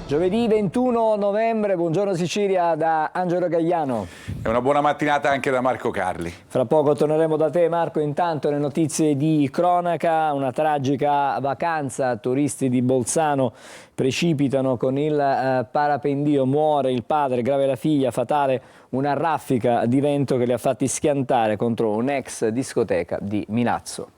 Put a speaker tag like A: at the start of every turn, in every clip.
A: Giovedì 21 novembre, buongiorno Sicilia da Angelo Gagliano.
B: E una buona mattinata anche da Marco Carli.
A: Fra poco torneremo da te Marco, intanto le notizie di cronaca, una tragica vacanza, turisti di Bolzano precipitano con il parapendio, muore il padre, grave la figlia, fatale una raffica di vento che li ha fatti schiantare contro un'ex discoteca di Milazzo.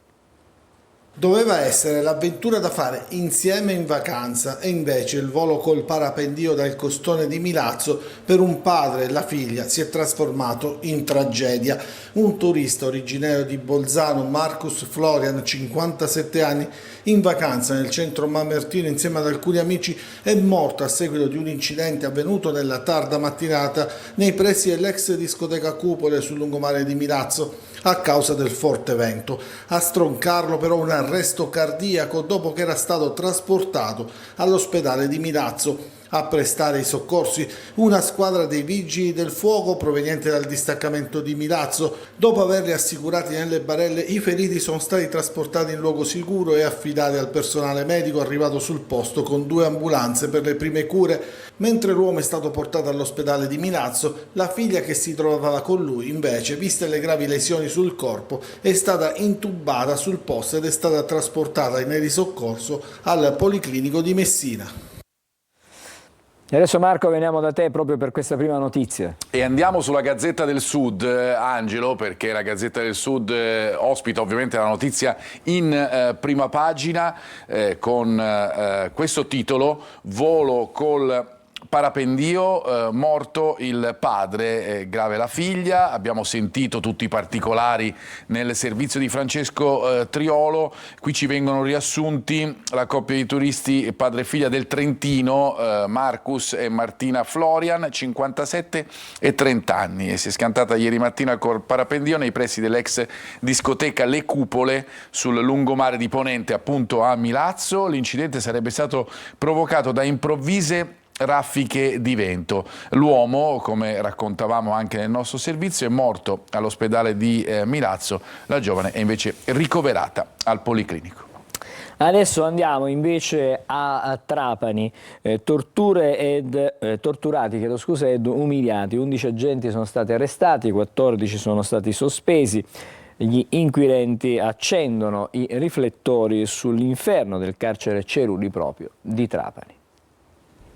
C: Doveva essere l'avventura da fare insieme in vacanza e invece il volo col parapendio dal costone di Milazzo per un padre e la figlia si è trasformato in tragedia. Un turista originario di Bolzano, Marcus Florian, 57 anni, in vacanza nel centro Mamertino insieme ad alcuni amici è morto a seguito di un incidente avvenuto nella tarda mattinata nei pressi dell'ex discoteca Cupole sul lungomare di Milazzo a causa del forte vento. A stroncarlo però un arresto cardiaco dopo che era stato trasportato all'ospedale di Milazzo. A prestare i soccorsi una squadra dei vigili del fuoco proveniente dal distaccamento di Milazzo. Dopo averli assicurati nelle barelle, i feriti sono stati trasportati in luogo sicuro e affidati al personale medico arrivato sul posto con 2 ambulanze per le prime cure. Mentre l'uomo è stato portato all'ospedale di Milazzo, la figlia che si trovava con lui invece, viste le gravi lesioni sul corpo, è stata intubata sul posto ed è stata trasportata in elisoccorso al Policlinico di Messina.
A: E adesso Marco veniamo da te proprio per questa prima notizia.
B: E andiamo sulla Gazzetta del Sud, Angelo, perché la Gazzetta del Sud ospita ovviamente la notizia in prima pagina con questo titolo: volo col parapendio, morto il padre, grave la figlia. Abbiamo sentito tutti i particolari nel servizio di Francesco Triolo. Qui ci vengono riassunti la coppia di turisti padre e figlia del Trentino, Marcus e Martina Florian, 57 e 30 anni. E si è schiantata ieri mattina col parapendio nei pressi dell'ex discoteca Le Cupole sul lungomare di Ponente, appunto a Milazzo. L'incidente sarebbe stato provocato da improvvise raffiche di vento. L'uomo, come raccontavamo anche nel nostro servizio, è morto all'ospedale di Milazzo. La giovane è invece ricoverata al Policlinico.
A: Adesso andiamo invece a Trapani, torturati ed umiliati. 11 agenti sono stati arrestati, 14 sono stati sospesi. Gli inquirenti accendono i riflettori sull'inferno del carcere Cerulli proprio di Trapani.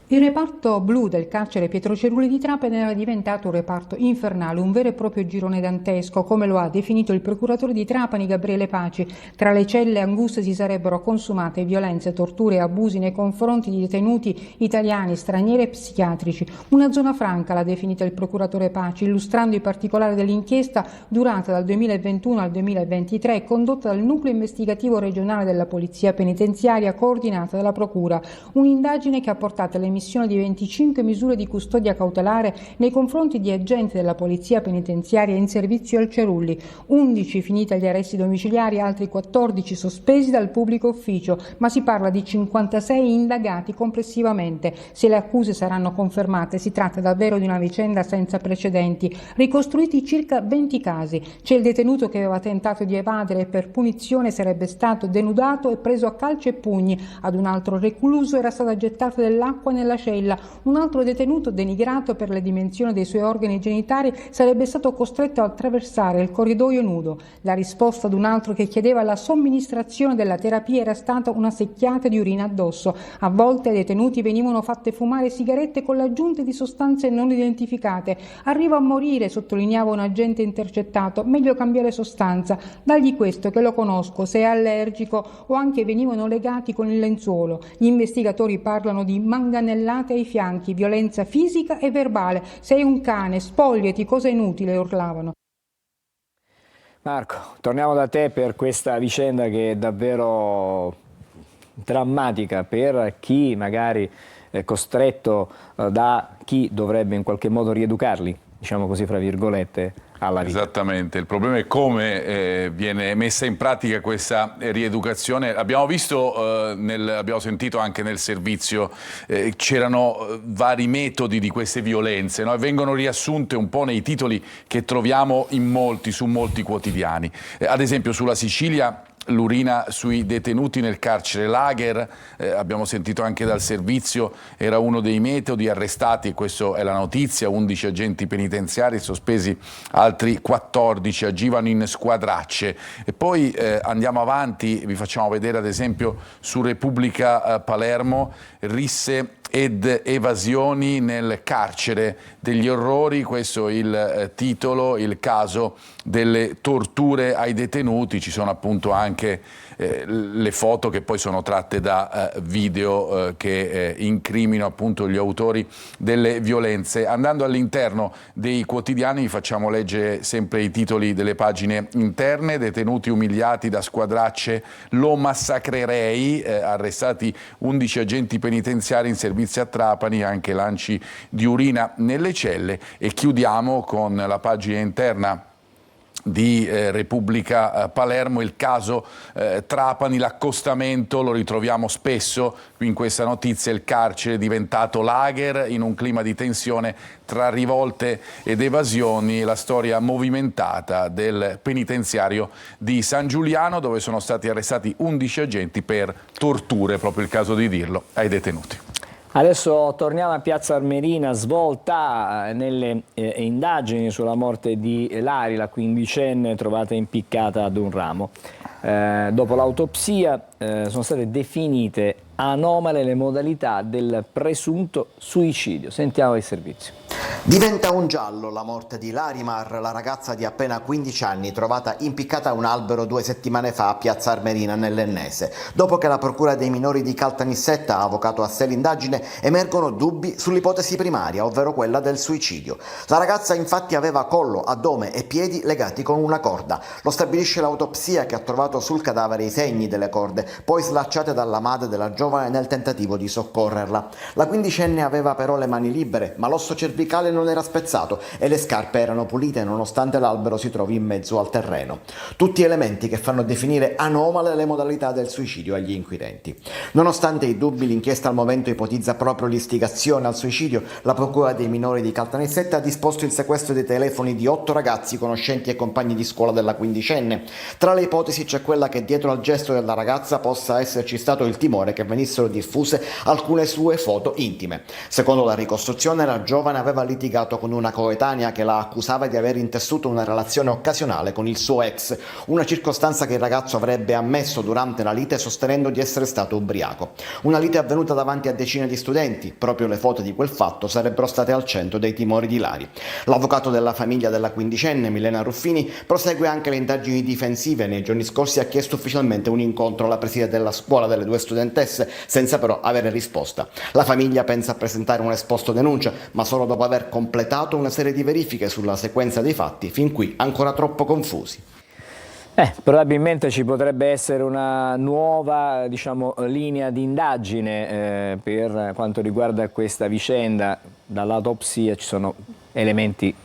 D: Il reparto blu del carcere Pietro Cerulli di Trapani era diventato un reparto infernale, un vero e proprio girone dantesco, come lo ha definito il procuratore di Trapani Gabriele Paci. Tra le celle anguste si sarebbero consumate violenze, torture e abusi nei confronti di detenuti italiani, stranieri e psichiatrici. Una zona franca l'ha definita il procuratore Paci, illustrando i particolari dell'inchiesta durata dal 2021 al 2023 e condotta dal nucleo investigativo regionale della Polizia Penitenziaria coordinata dalla Procura. Un'indagine che ha portato alle emissione di 25 misure di custodia cautelare nei confronti di agenti della Polizia Penitenziaria in servizio al Cerulli, 11 finiti agli arresti domiciliari, altri 14 sospesi dal pubblico ufficio, ma si parla di 56 indagati complessivamente. Se le accuse saranno confermate, si tratta davvero di una vicenda senza precedenti. Ricostruiti circa 20 casi. C'è il detenuto che aveva tentato di evadere e per punizione sarebbe stato denudato e preso a calci e pugni. Ad un altro recluso era stata gettata dell'acqua nella cella. Un altro detenuto, denigrato per le dimensioni dei suoi organi genitali, sarebbe stato costretto a attraversare il corridoio nudo. La risposta ad un altro che chiedeva la somministrazione della terapia era stata una secchiata di urina addosso. A volte ai detenuti venivano fatte fumare sigarette con l'aggiunta di sostanze non identificate. Arrivo a morire, sottolineava un agente intercettato, meglio cambiare sostanza, dagli questo che lo conosco, se è allergico, o anche venivano legati con il lenzuolo. Gli investigatori parlano di manganellate ai fianchi, violenza fisica e verbale. Sei un cane, spogliati, cosa inutile, urlavano.
A: Marco, torniamo da te per questa vicenda che è davvero drammatica per chi magari è costretto da chi dovrebbe in qualche modo rieducarli, diciamo così fra virgolette, alla vita.
B: Esattamente, il problema è come viene messa in pratica questa rieducazione. Abbiamo visto, abbiamo sentito anche nel servizio, c'erano vari metodi di queste violenze, no? E vengono riassunte un po' nei titoli che troviamo su molti quotidiani. Ad esempio sulla Sicilia l'urina sui detenuti nel carcere lager, abbiamo sentito anche dal servizio, era uno dei metodi. Arrestati, questa è la notizia, 11 agenti penitenziari, sospesi altri 14, agivano in squadracce. E poi andiamo avanti, vi facciamo vedere ad esempio su Repubblica Palermo, risse ed evasioni nel carcere degli orrori, questo è il titolo, il caso delle torture ai detenuti. Ci sono appunto anche le foto che poi sono tratte da video che incriminano appunto gli autori delle violenze. Andando all'interno dei quotidiani vi facciamo leggere sempre i titoli delle pagine interne: detenuti umiliati da squadracce, lo massacrerei, arrestati 11 agenti penitenziari in servizio a Trapani, anche lanci di urina nelle celle. E chiudiamo con la pagina interna di Repubblica Palermo, il caso Trapani, l'accostamento, lo ritroviamo spesso qui in questa notizia, il carcere è diventato lager in un clima di tensione tra rivolte ed evasioni, la storia movimentata del penitenziario di San Giuliano, dove sono stati arrestati 11 agenti per torture, proprio il caso di dirlo, ai detenuti.
A: Adesso torniamo a Piazza Armerina, svolta nelle indagini sulla morte di Lari, la quindicenne trovata impiccata ad un ramo. Dopo l'autopsia sono state definite anomale le modalità del presunto suicidio. Sentiamo il servizio.
E: Diventa un giallo la morte di Larimar, la ragazza di appena 15 anni trovata impiccata a un albero 2 settimane fa a Piazza Armerina nell'Ennese. Dopo che la Procura dei minori di Caltanissetta ha avocato a sé l'indagine, emergono dubbi sull'ipotesi primaria, ovvero quella del suicidio. La ragazza infatti aveva collo, addome e piedi legati con una corda. Lo stabilisce l'autopsia, che ha trovato sul cadavere i segni delle corde, poi slacciate dalla madre della giovane nel tentativo di soccorrerla. La quindicenne aveva però le mani libere, ma l'osso cervicale non era spezzato e le scarpe erano pulite nonostante l'albero si trovi in mezzo al terreno. Tutti elementi che fanno definire anomale le modalità del suicidio agli inquirenti. Nonostante i dubbi, l'inchiesta al momento ipotizza proprio l'istigazione al suicidio. La Procura dei minori di Caltanissetta ha disposto il sequestro dei telefoni di 8 ragazzi conoscenti e compagni di scuola della quindicenne. Tra le ipotesi c'è quella che dietro al gesto della ragazza possa esserci stato il timore che venissero diffuse alcune sue foto intime. Secondo la ricostruzione, la giovane aveva litigato con una coetanea che la accusava di aver intessuto una relazione occasionale con il suo ex, una circostanza che il ragazzo avrebbe ammesso durante la lite, sostenendo di essere stato ubriaco. Una lite avvenuta davanti a decine di studenti. Proprio le foto di quel fatto sarebbero state al centro dei timori di Lari. L'avvocato della famiglia della quindicenne, Milena Ruffini, prosegue anche le indagini difensive. Nei giorni scorsi ha chiesto ufficialmente un incontro alla preside della scuola delle 2 studentesse, senza però avere risposta. La famiglia pensa a presentare un esposto denuncia, ma solo dopo aver completato una serie di verifiche sulla sequenza dei fatti, fin qui ancora troppo confusi.
A: Probabilmente ci potrebbe essere una nuova, linea di indagine per quanto riguarda questa vicenda. Dall'autopsia ci sono elementi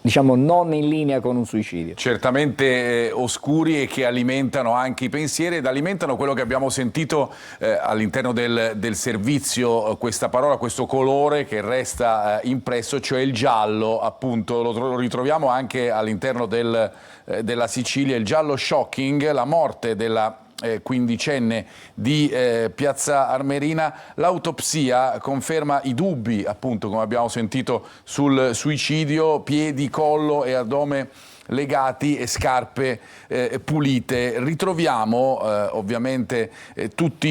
A: non in linea con un suicidio.
B: Certamente oscuri e che alimentano anche i pensieri ed alimentano quello che abbiamo sentito all'interno del servizio, questa parola, questo colore che resta impresso, cioè il giallo, appunto, lo ritroviamo anche all'interno della Sicilia, il giallo shocking, la morte della quindicenne di Piazza Armerina. L'autopsia conferma i dubbi, appunto, come abbiamo sentito, sul suicidio: piedi, collo e addome legati e scarpe pulite. Ritroviamo ovviamente tutte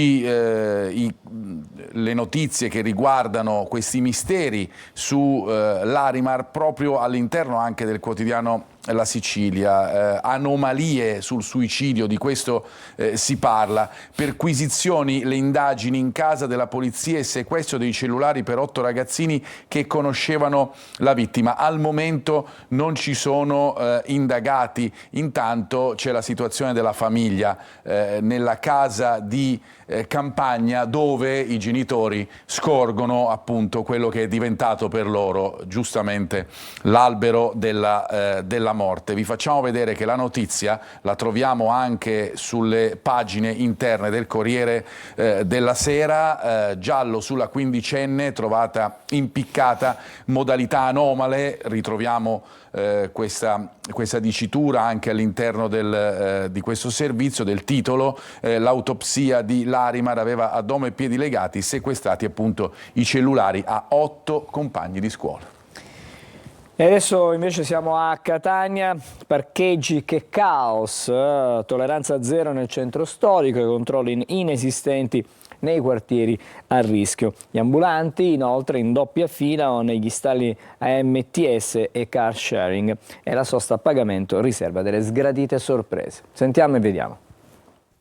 B: le notizie che riguardano questi misteri su Larimar proprio all'interno anche del quotidiano La Sicilia. Anomalie sul suicidio, di questo si parla. Perquisizioni, le indagini in casa della polizia e sequestro dei cellulari per 8 ragazzini che conoscevano la vittima. Al momento non ci sono indagati. Intanto c'è la situazione della famiglia nella casa di campagna, dove i genitori scorgono appunto quello che è diventato per loro giustamente l'albero della della morte. Vi facciamo vedere che la notizia la troviamo anche sulle pagine interne del Corriere della Sera, giallo sulla quindicenne trovata impiccata, modalità anomale, ritroviamo questa dicitura anche all'interno di questo servizio, del titolo, l'autopsia di Larimar, aveva addome e piedi legati, sequestrati appunto i cellulari a 8 compagni di scuola.
A: E adesso invece siamo a Catania, parcheggi che caos, tolleranza zero nel centro storico, i controlli inesistenti nei quartieri a rischio. Gli ambulanti inoltre in doppia fila o negli stalli AMTS e car sharing e la sosta a pagamento riserva delle sgradite sorprese. Sentiamo e vediamo.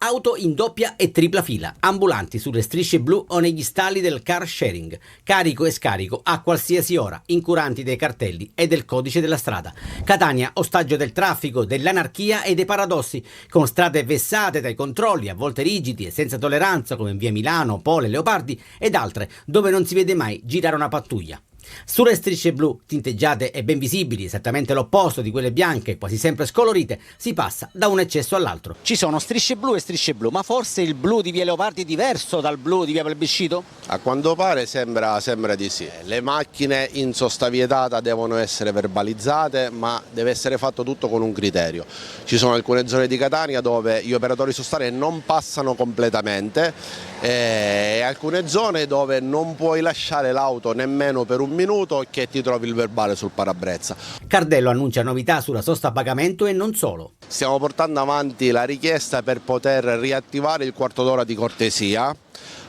F: Auto in doppia e tripla fila, ambulanti sulle strisce blu o negli stalli del car sharing, carico e scarico a qualsiasi ora, incuranti dei cartelli e del codice della strada. Catania, ostaggio del traffico, dell'anarchia e dei paradossi, con strade vessate dai controlli, a volte rigidi e senza tolleranza come in via Milano, Pole, Leopardi ed altre, dove non si vede mai girare una pattuglia. Sulle strisce blu, tinteggiate e ben visibili, esattamente l'opposto di quelle bianche, quasi sempre scolorite, si passa da un eccesso all'altro.
G: Ci sono strisce blu e strisce blu, ma forse il blu di via Leopardi è diverso dal blu di via Plebiscito?
H: A quanto pare sembra di sì. Le macchine in sosta vietata devono essere verbalizzate, ma deve essere fatto tutto con un criterio. Ci sono alcune zone di Catania dove gli operatori sostali non passano completamente e alcune zone dove non puoi lasciare l'auto nemmeno per un minuto che ti trovi il verbale sul parabrezza.
F: Cardello annuncia novità sulla sosta a pagamento e non solo.
H: Stiamo portando avanti la richiesta per poter riattivare il quarto d'ora di cortesia,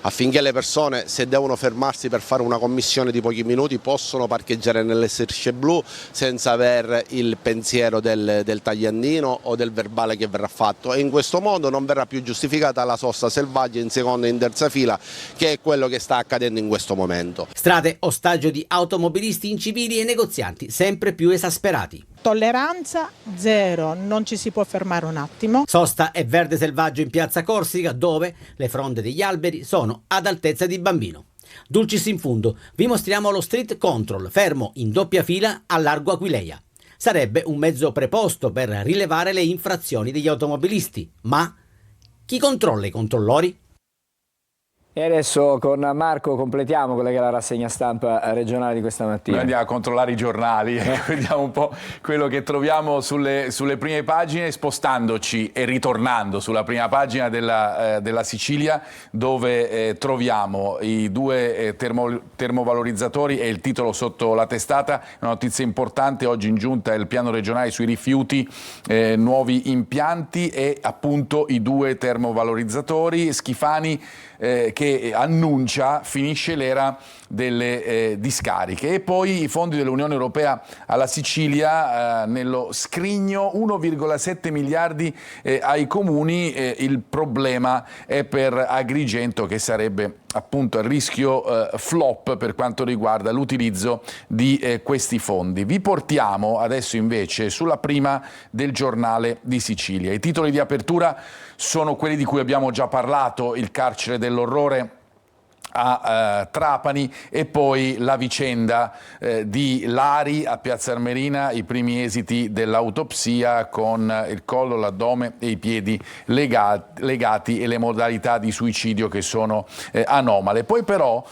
H: affinché le persone, se devono fermarsi per fare una commissione di pochi minuti, possono parcheggiare nelle strisce blu senza aver il pensiero del tagliandino o del verbale che verrà fatto, e in questo modo non verrà più giustificata la sosta selvaggia in seconda e in terza fila, che è quello che sta accadendo in questo momento.
F: Strade ostaggio di automobilisti incivili e negozianti sempre più esasperati.
I: Tolleranza zero, non ci si può fermare un attimo.
F: Sosta e verde selvaggio in piazza Corsica, dove le fronde degli alberi sono ad altezza di bambino. Dulcis in fundo, vi mostriamo lo street control, fermo in doppia fila a largo Aquileia. Sarebbe un mezzo preposto per rilevare le infrazioni degli automobilisti, ma chi controlla i controllori?
A: E adesso con Marco completiamo quella che è la rassegna stampa regionale di questa mattina.
B: Noi andiamo a controllare i giornali e vediamo un po' quello che troviamo sulle prime pagine, spostandoci e ritornando sulla prima pagina della Sicilia, dove troviamo i due termovalorizzatori e il titolo sotto la testata. Una notizia importante: oggi in giunta il piano regionale sui rifiuti, nuovi impianti e appunto i due termovalorizzatori. Schifani che annuncia finisce l'era delle discariche, e poi i fondi dell'Unione Europea alla Sicilia, nello scrigno 1,7 miliardi ai comuni. Il problema è per Agrigento, che sarebbe appunto a rischio flop per quanto riguarda l'utilizzo di questi fondi. Vi portiamo adesso invece sulla prima del Giornale di Sicilia. I titoli di apertura sono quelli di cui abbiamo già parlato: il carcere dell'orrore a Trapani, e poi la vicenda di Lari a Piazza Armerina, i primi esiti dell'autopsia con il collo, l'addome e i piedi legati e le modalità di suicidio che sono anomale. Poi però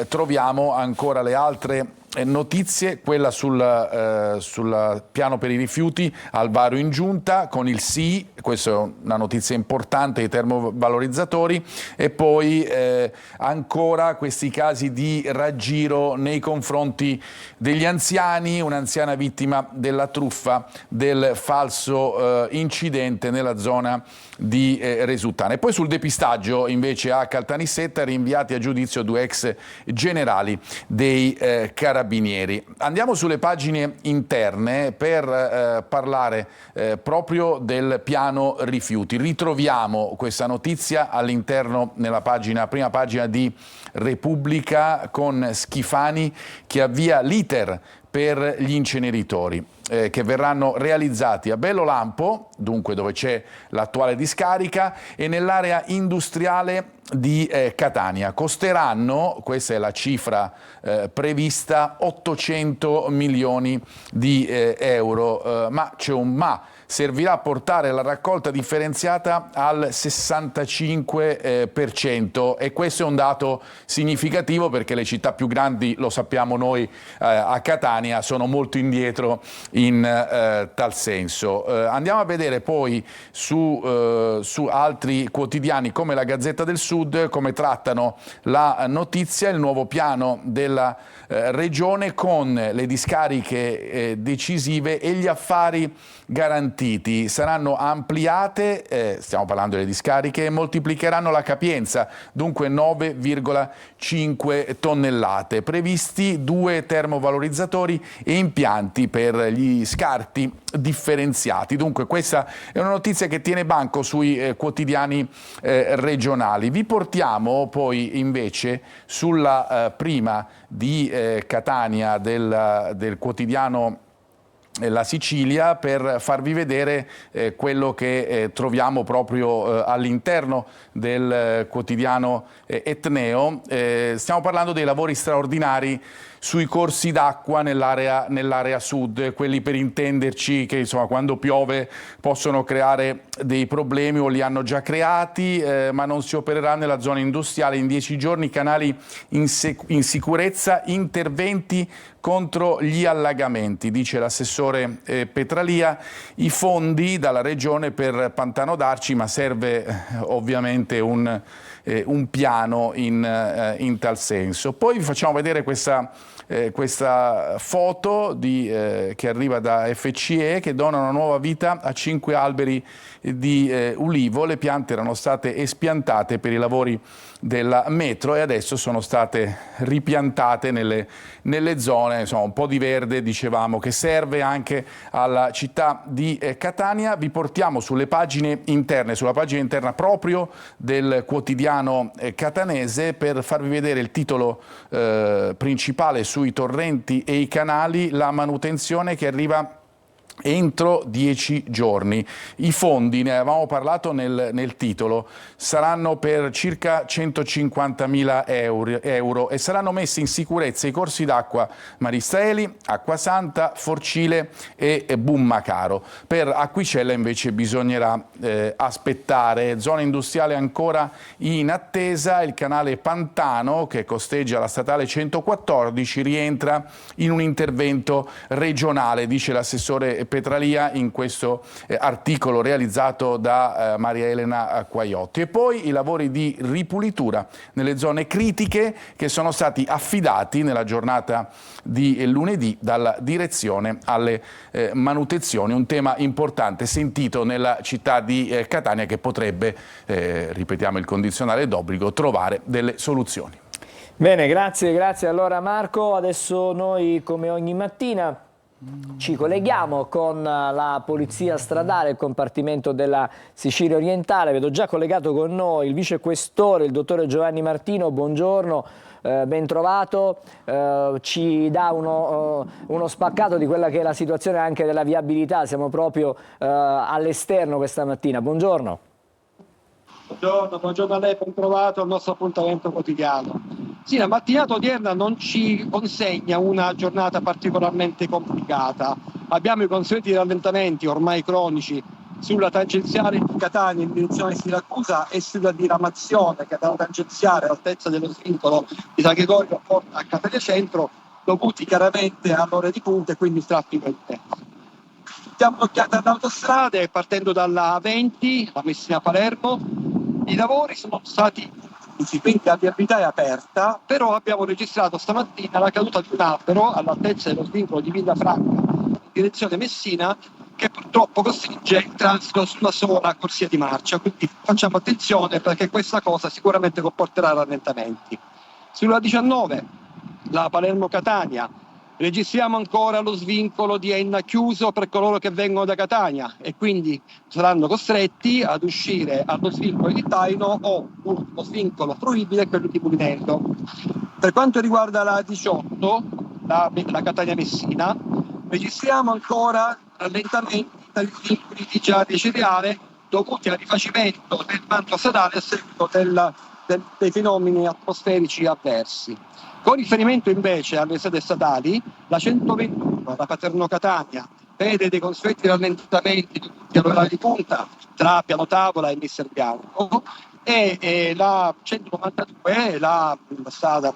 B: troviamo ancora le altre notizie, quella sul piano per i rifiuti al varo in giunta con il sì, questa è una notizia importante, i termovalorizzatori, e poi ancora questi casi di raggiro nei confronti degli anziani, un'anziana vittima della truffa del falso incidente nella zona di Resuttana. E poi sul depistaggio invece a Caltanissetta, rinviati a giudizio due ex generali dei Carabinieri. Andiamo sulle pagine interne per parlare proprio del piano rifiuti. Ritroviamo questa notizia all'interno, nella prima pagina di Repubblica, con Schifani che avvia l'iter per gli inceneritori che verranno realizzati a Bellolampo, dunque dove c'è l'attuale discarica, e nell'area industriale di Catania. Costeranno, questa è la cifra prevista, 800 milioni di euro, ma c'è un ma. Servirà a portare la raccolta differenziata al 65% e questo è un dato significativo perché le città più grandi, lo sappiamo noi a Catania, sono molto indietro in tal senso. Andiamo a vedere poi su altri quotidiani come la Gazzetta del Sud come trattano la notizia, il nuovo piano della Regione con le discariche decisive e gli affari garantiti. Saranno ampliate, stiamo parlando delle discariche, e moltiplicheranno la capienza, dunque 9,5 tonnellate. Previsti 2 termovalorizzatori e impianti per gli scarti differenziati. Dunque questa è una notizia che tiene banco sui quotidiani regionali. Vi portiamo poi invece sulla prima di Catania del quotidiano La Sicilia per farvi vedere quello che troviamo proprio all'interno del quotidiano Etneo. Stiamo parlando dei lavori straordinari sui corsi d'acqua nell'area sud, quelli per intenderci che insomma quando piove possono creare dei problemi o li hanno già creati, ma non si opererà nella zona industriale. In 10 giorni canali in sicurezza, interventi contro gli allagamenti, dice l'assessore Petralia. I fondi dalla regione per Pantano d'Arci, ma serve ovviamente un piano in tal senso. Poi vi facciamo vedere questa foto che arriva da FCE che dona una nuova vita a 5 alberi di ulivo. Le piante erano state espiantate per i lavori della metro e adesso sono state ripiantate nelle zone, insomma un po' di verde, dicevamo, che serve anche alla città di Catania. Vi portiamo sulle pagine interne, sulla pagina interna proprio del quotidiano catanese per farvi vedere il titolo principale sui torrenti e i canali, la manutenzione che arriva entro 10 giorni. I fondi, ne avevamo parlato nel titolo, saranno per circa 150.000 euro e saranno messi in sicurezza i corsi d'acqua Maristaeli, Acquasanta, Forcile e Bummacaro. Per Acquicella invece bisognerà aspettare. Zona industriale ancora in attesa, il canale Pantano che costeggia la statale 114 rientra in un intervento regionale, dice l'assessore Petralia in questo articolo realizzato da Maria Elena Quaiotti. E poi i lavori di ripulitura nelle zone critiche che sono stati affidati nella giornata di lunedì dalla direzione alle manutenzioni, un tema importante sentito nella città di Catania che potrebbe, ripetiamo il condizionale d'obbligo, trovare delle soluzioni.
A: Bene, grazie allora Marco. Adesso noi come ogni mattina ci colleghiamo con la polizia stradale, il compartimento della Sicilia orientale. Vedo già collegato con noi il vicequestore, il dottore Giovanni Martino. Buongiorno, ben trovato. Ci dà uno spaccato di quella che è la situazione anche della viabilità. Siamo proprio all'esterno questa mattina. Buongiorno.
J: Buongiorno a lei, ben trovato al nostro appuntamento quotidiano. Sì, la mattinata odierna non ci consegna una giornata particolarmente complicata. Abbiamo i consueti rallentamenti ormai cronici sulla tangenziale di Catania in direzione Siracusa e sulla diramazione che dalla tangenziale all'altezza dello svincolo di San Gregorio porta a Catania Centro, dovuti chiaramente all'ora di punta e quindi il traffico intenso. Diamo un'occhiata alle autostrade partendo dalla A20, la Messina-Palermo. I lavori sono stati quindi la viabilità è aperta, però abbiamo registrato stamattina la caduta di un albero all'altezza dello svincolo di Villafranca in direzione Messina che purtroppo costringe il transito sulla sola corsia di marcia, quindi facciamo attenzione perché questa cosa sicuramente comporterà rallentamenti. Sulla 19, la Palermo-Catania, registriamo ancora lo svincolo di Enna chiuso per coloro che vengono da Catania e quindi saranno costretti ad uscire allo svincolo di Taino o lo svincolo fruibile, quello di Mulinello. Per quanto riguarda la 18, la Catania-Messina, registriamo ancora rallentamenti dai vincoli di già di cereale dovuti al rifacimento del manto stradale a seguito dei fenomeni atmosferici avversi. Con riferimento invece alle strade statali, la 121, la Paternò-Catania, vede dei consueti rallentamenti dovuti all'orario di punta tra Piano Tavola e Mister Bianco, e la 192, la strada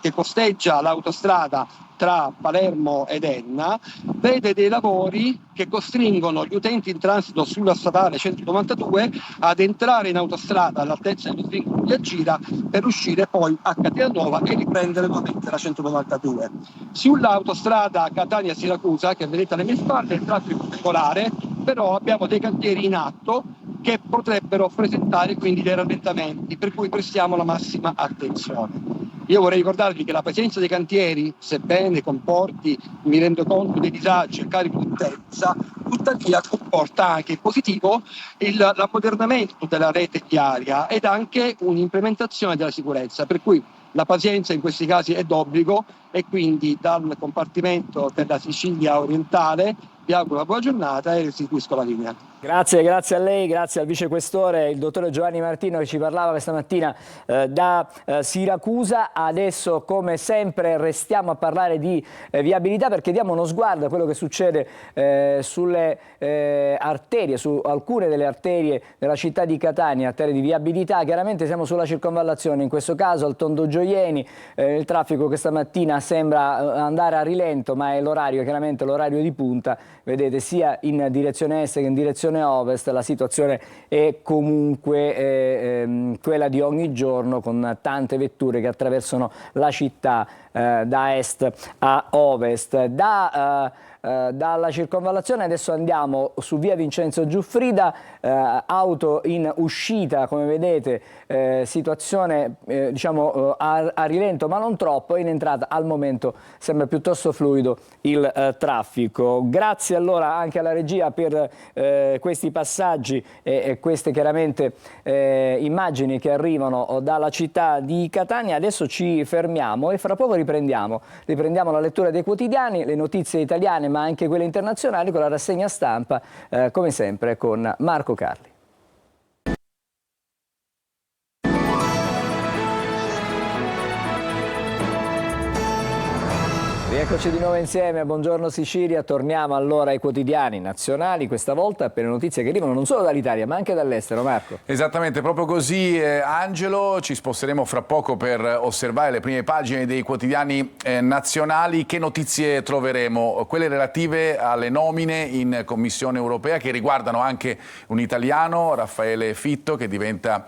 J: che costeggia l'autostrada tra Palermo ed Enna, vede dei lavori che costringono gli utenti in transito sulla statale 192 ad entrare in autostrada all'altezza dello svincolo di Agira per uscire poi a Catania e riprendere nuovamente la 192. Sull'autostrada Catania-Siracusa, che vedete alle mie spalle, il traffico è regolare, però abbiamo dei cantieri in atto che potrebbero presentare quindi dei rallentamenti, per cui prestiamo la massima attenzione. Io vorrei ricordarvi che la presenza dei cantieri, sebbene comporti, mi rendo conto, dei disagi e carico di utenza, tuttavia comporta anche positivo l'ammodernamento della rete viaria ed anche un'implementazione della sicurezza, per cui la pazienza in questi casi è d'obbligo e quindi dal compartimento della Sicilia orientale vi auguro una buona giornata e restituisco la linea.
A: Grazie a lei, grazie al vicequestore, il dottore Giovanni Martino, che ci parlava questa mattina da Siracusa. Adesso, come sempre, restiamo a parlare di viabilità, perché diamo uno sguardo a quello che succede sulle arterie, su alcune delle arterie della città di Catania, arterie di viabilità. Chiaramente siamo sulla circonvallazione, in questo caso al Tondo Gioieni. Il traffico questa mattina sembra andare a rilento, ma è l'orario, chiaramente l'orario di punta. Vedete, sia in direzione est che in direzione ovest la situazione è comunque quella di ogni giorno, con tante vetture che attraversano la città da est a ovest. Dalla circonvallazione adesso andiamo su via Vincenzo Giuffrida, auto in uscita, come vedete, situazione a rilento ma non troppo. In entrata al momento sembra piuttosto fluido il traffico. Grazie allora anche alla regia per questi passaggi e queste chiaramente immagini che arrivano dalla città di Catania. Adesso ci fermiamo e fra poco riprendiamo la lettura dei quotidiani, le notizie italiane ma anche quelle internazionali, con la rassegna stampa, come sempre con Marco Carli. Rieccoci di nuovo insieme, buongiorno Sicilia. Torniamo allora ai quotidiani nazionali, questa volta per le notizie che arrivano non solo dall'Italia ma anche dall'estero. Marco.
B: Esattamente, proprio così Angelo, ci sposteremo fra poco per osservare le prime pagine dei quotidiani nazionali. Che notizie troveremo? Quelle relative alle nomine in Commissione europea, che riguardano anche un italiano, Raffaele Fitto, che diventa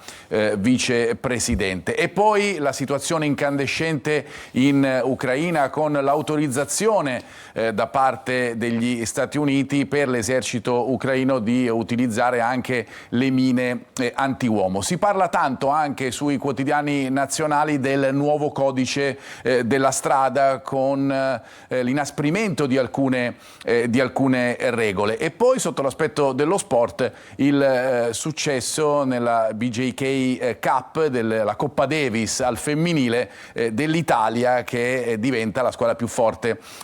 B: vicepresidente. E poi la situazione incandescente in Ucraina, con l'autorizzazione da parte degli Stati Uniti per l'esercito ucraino di utilizzare anche le mine antiuomo. Si parla tanto anche sui quotidiani nazionali del nuovo codice della strada, con l'inasprimento di alcune regole. E poi, sotto l'aspetto dello sport, il successo nella BJK Cup, la Coppa Davis al femminile dell'Italia, che diventa la squadra più forte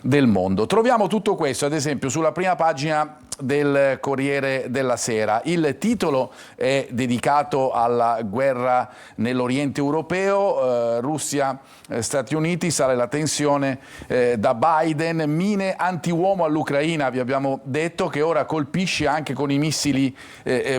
B: del mondo. Troviamo tutto questo, ad esempio, sulla prima pagina del Corriere della Sera. Il titolo è dedicato alla guerra nell'Oriente europeo, Russia, Stati Uniti, sale la tensione da Biden, mine antiuomo all'Ucraina, vi abbiamo detto, che ora colpisce anche con i missili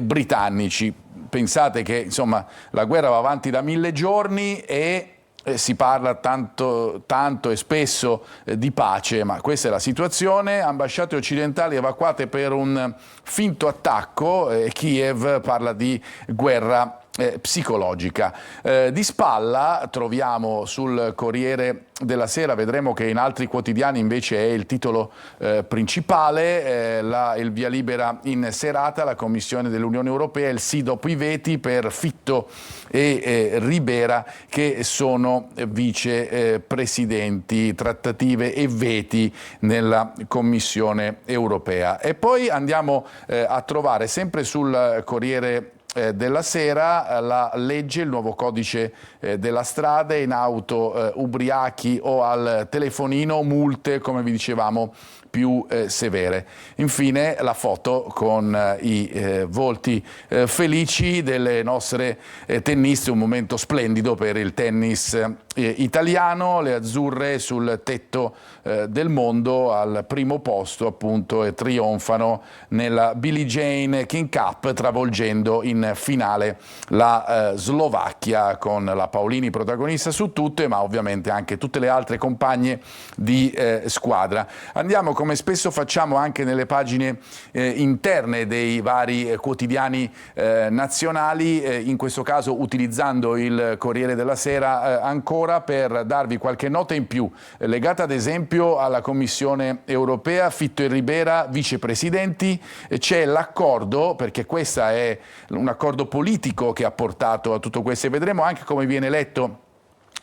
B: britannici. Pensate che insomma la guerra va avanti da 1000 giorni e si parla tanto e spesso di pace, ma questa è la situazione. Ambasciate occidentali evacuate per un finto attacco, Kiev parla di guerra psicologica. Di spalla troviamo sul Corriere della Sera, vedremo che in altri quotidiani invece è il titolo principale, il via libera in serata, la Commissione dell'Unione Europea, il sì dopo i veti per Fitto e Ribera, che sono vicepresidenti, trattative e veti nella Commissione Europea. E poi andiamo a trovare sempre sul Corriere della Sera, la legge, il nuovo codice della strada, in auto ubriachi o al telefonino, multe, come vi dicevamo, più severe. Infine la foto con i volti felici delle nostre tenniste, un momento splendido per il tennis italiano, le azzurre sul tetto del mondo al primo posto appunto e trionfano nella Billie Jean King Cup, travolgendo in finale la Slovacchia con la Paolini protagonista su tutte, ma ovviamente anche tutte le altre compagne di squadra. Andiamo, come spesso facciamo anche nelle pagine interne dei vari quotidiani nazionali, in questo caso utilizzando il Corriere della Sera ancora per darvi qualche nota in più legata ad esempio alla Commissione europea. Fitto e Ribera vicepresidenti, c'è l'accordo, perché questo è un accordo politico che ha portato a tutto questo, e vedremo anche come viene letto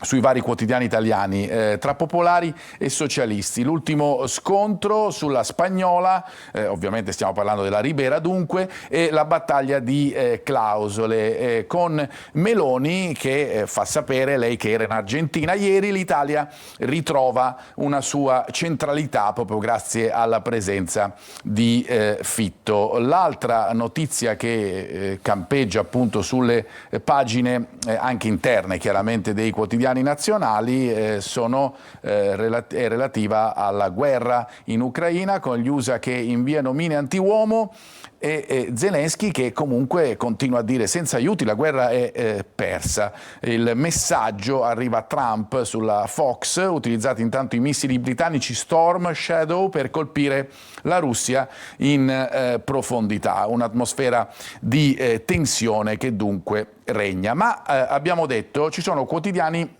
B: sui vari quotidiani italiani, tra popolari e socialisti. L'ultimo scontro sulla Spagnola, ovviamente stiamo parlando della Ribera dunque, e la battaglia di clausole, con Meloni che fa sapere, lei che era in Argentina ieri, l'Italia ritrova una sua centralità proprio grazie alla presenza di Fitto. L'altra notizia che campeggia appunto sulle pagine anche interne chiaramente dei quotidiani nazionali è relativa alla guerra in Ucraina, con gli USA che inviano mine antiuomo e Zelensky che comunque continua a dire senza aiuti la guerra è persa. Il messaggio arriva a Trump sulla Fox: utilizzati intanto i missili britannici Storm Shadow per colpire la Russia in profondità. Un'atmosfera di tensione che dunque regna. Ma abbiamo detto, ci sono quotidiani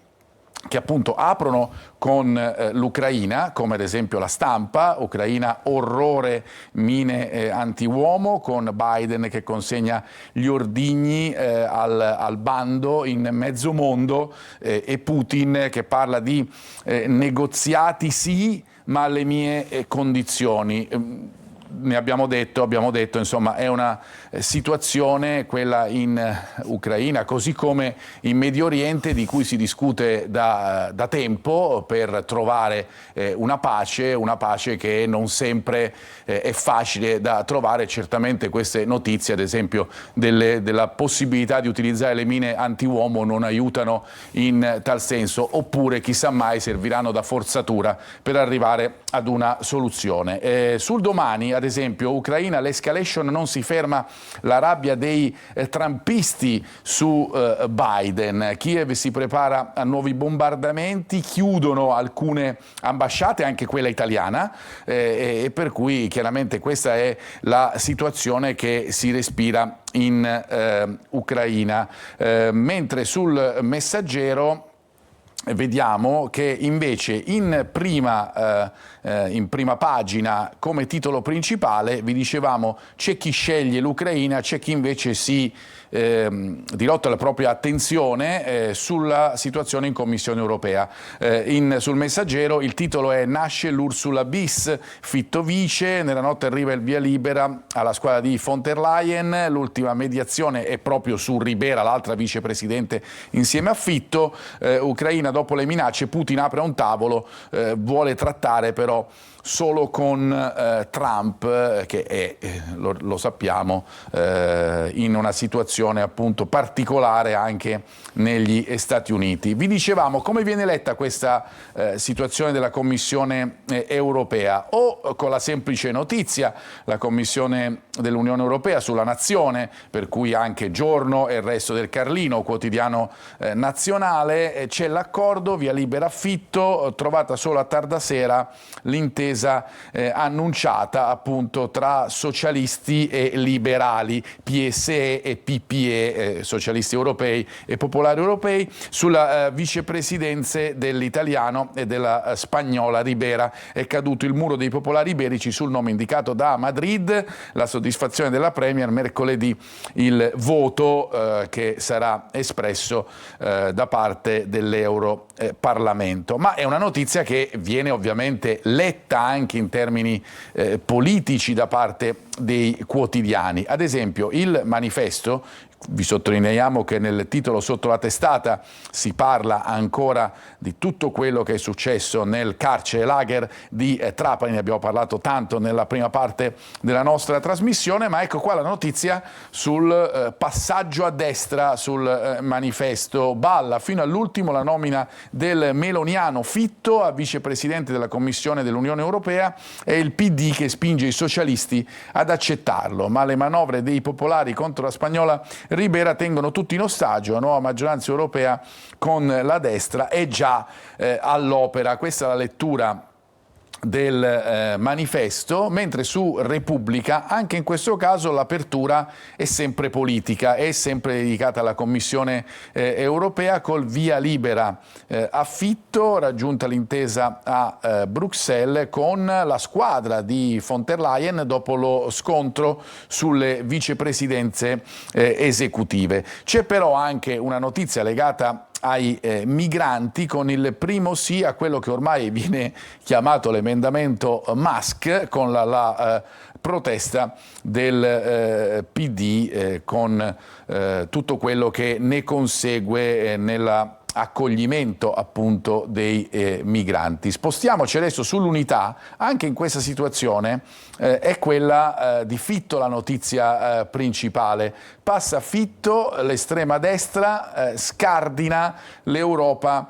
B: che appunto aprono con l'Ucraina, come ad esempio La Stampa, Ucraina orrore mine antiuomo, con Biden che consegna gli ordigni al bando in mezzo mondo, e Putin che parla di negoziati sì, ma alle mie condizioni. Ne abbiamo detto, insomma, è una situazione, quella in Ucraina, così come in Medio Oriente, di cui si discute da tempo per trovare una pace che non sempre è facile da trovare. Certamente queste notizie, ad esempio, della possibilità di utilizzare le mine antiuomo non aiutano in tal senso, oppure chissà mai serviranno da forzatura per arrivare ad una soluzione. Sul Domani, ad esempio, Ucraina, l'escalation non si ferma, la rabbia dei trumpisti su Biden. Kiev si prepara a nuovi bombardamenti, chiudono alcune ambasciate, anche quella italiana, e per cui chiaramente questa è la situazione che si respira in Ucraina. Mentre sul Messaggero vediamo che invece in prima pagina, come titolo principale, vi dicevamo, c'è chi sceglie l'Ucraina, c'è chi invece si dirotta la propria attenzione sulla situazione in Commissione europea. Sul Messaggero il titolo è "Nasce l'Ursula bis, Fitto vice, nella notte arriva il via libera alla squadra di von der Leyen". L'ultima mediazione è proprio su Ribera, l'altra vicepresidente insieme a Fitto. Ucraina, dopo le minacce, Putin apre un tavolo, vuole trattare però solo con Trump, che è, lo sappiamo, in una situazione appunto particolare anche negli Stati Uniti. Vi dicevamo come viene letta questa situazione della Commissione europea, o con la semplice notizia, la Commissione dell'Unione Europea sulla Nazione, per cui anche Giorno e il Resto del Carlino, quotidiano nazionale, c'è l'accordo, via libera Fitto, trovata solo a tarda sera l'intesa annunciata appunto tra socialisti e liberali, PSE e PPE, socialisti europei e popolari europei, sulla vicepresidenze dell'italiano e della spagnola Ribera. È caduto il muro dei popolari iberici sul nome indicato da Madrid, la soddisfazione della Premier, mercoledì il voto che sarà espresso da parte dell'Europarlamento. Ma è una notizia che viene ovviamente letta anche in termini politici da parte dei quotidiani. Ad esempio il Manifesto, Vi sottolineiamo che nel titolo sotto la testata si parla ancora di tutto quello che è successo nel carcere lager di Trapani, ne abbiamo parlato tanto nella prima parte della nostra trasmissione, ma ecco qua la notizia sul passaggio a destra sul manifesto. Balla fino all'ultimo la nomina del meloniano Fitto a vicepresidente della Commissione dell'Unione Europea, è il PD che spinge i socialisti ad accettarlo, ma le manovre dei popolari contro la spagnola Ribera tengono tutti in ostaggio. La nuova maggioranza europea con la destra è già all'opera. Questa è la lettura del manifesto, mentre su Repubblica anche in questo caso l'apertura è sempre politica, è sempre dedicata alla Commissione europea col via libera a Fitto, raggiunta l'intesa a Bruxelles con la squadra di von der Leyen dopo lo scontro sulle vicepresidenze esecutive. C'è però anche una notizia legata ai migranti, con il primo sì a quello che ormai viene chiamato l'emendamento Musk, con la protesta del PD con tutto quello che ne consegue nell'accoglimento appunto dei migranti. Spostiamoci adesso sull'Unità. Anche in questa situazione è quella di Fitto la notizia principale. Passa Fitto, l'estrema destra scardina l'Europa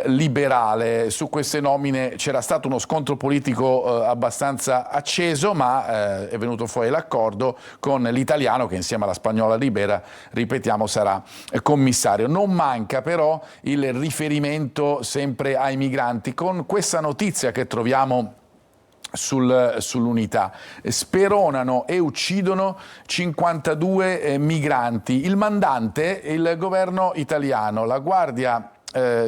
B: liberale. Su queste nomine c'era stato uno scontro politico abbastanza acceso, ma è venuto fuori l'accordo con l'italiano che insieme alla spagnola Ribera, ripetiamo, sarà commissario. Non manca però il riferimento sempre ai migranti, con questa notizia che troviamo sull'Unità. Speronano e uccidono 52 migranti. Il mandante, il governo italiano, la guardia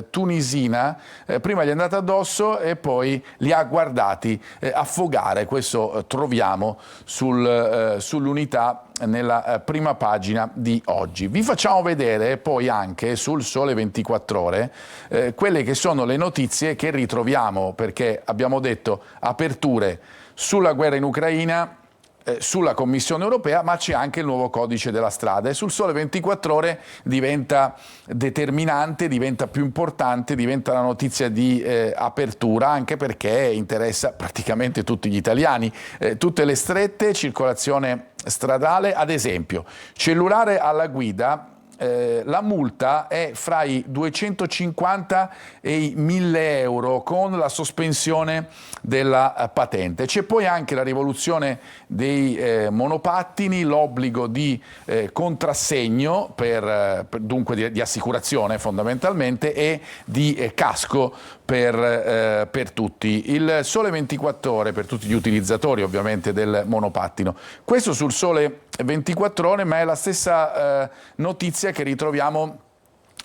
B: tunisina, prima gli è andata addosso e poi li ha guardati affogare. Questo troviamo sull'Unità nella prima pagina di oggi. Vi facciamo vedere poi anche sul Sole 24 Ore quelle che sono le notizie che ritroviamo, perché abbiamo detto aperture sulla guerra in Ucraina, sulla Commissione europea, ma c'è anche il nuovo codice della strada e sul Sole 24 Ore diventa determinante, diventa più importante, diventa la notizia di apertura, anche perché interessa praticamente tutti gli italiani. Tutte le strette, circolazione stradale, ad esempio cellulare alla guida, la multa è fra i 250 e i 1000 euro con la sospensione della patente. C'è poi anche la rivoluzione dei monopattini, l'obbligo di contrassegno dunque di assicurazione fondamentalmente, e di casco per tutti. Il Sole 24 Ore per tutti gli utilizzatori ovviamente del monopattino. Questo sul Sole 24 Ore, ma è la stessa notizia che ritroviamo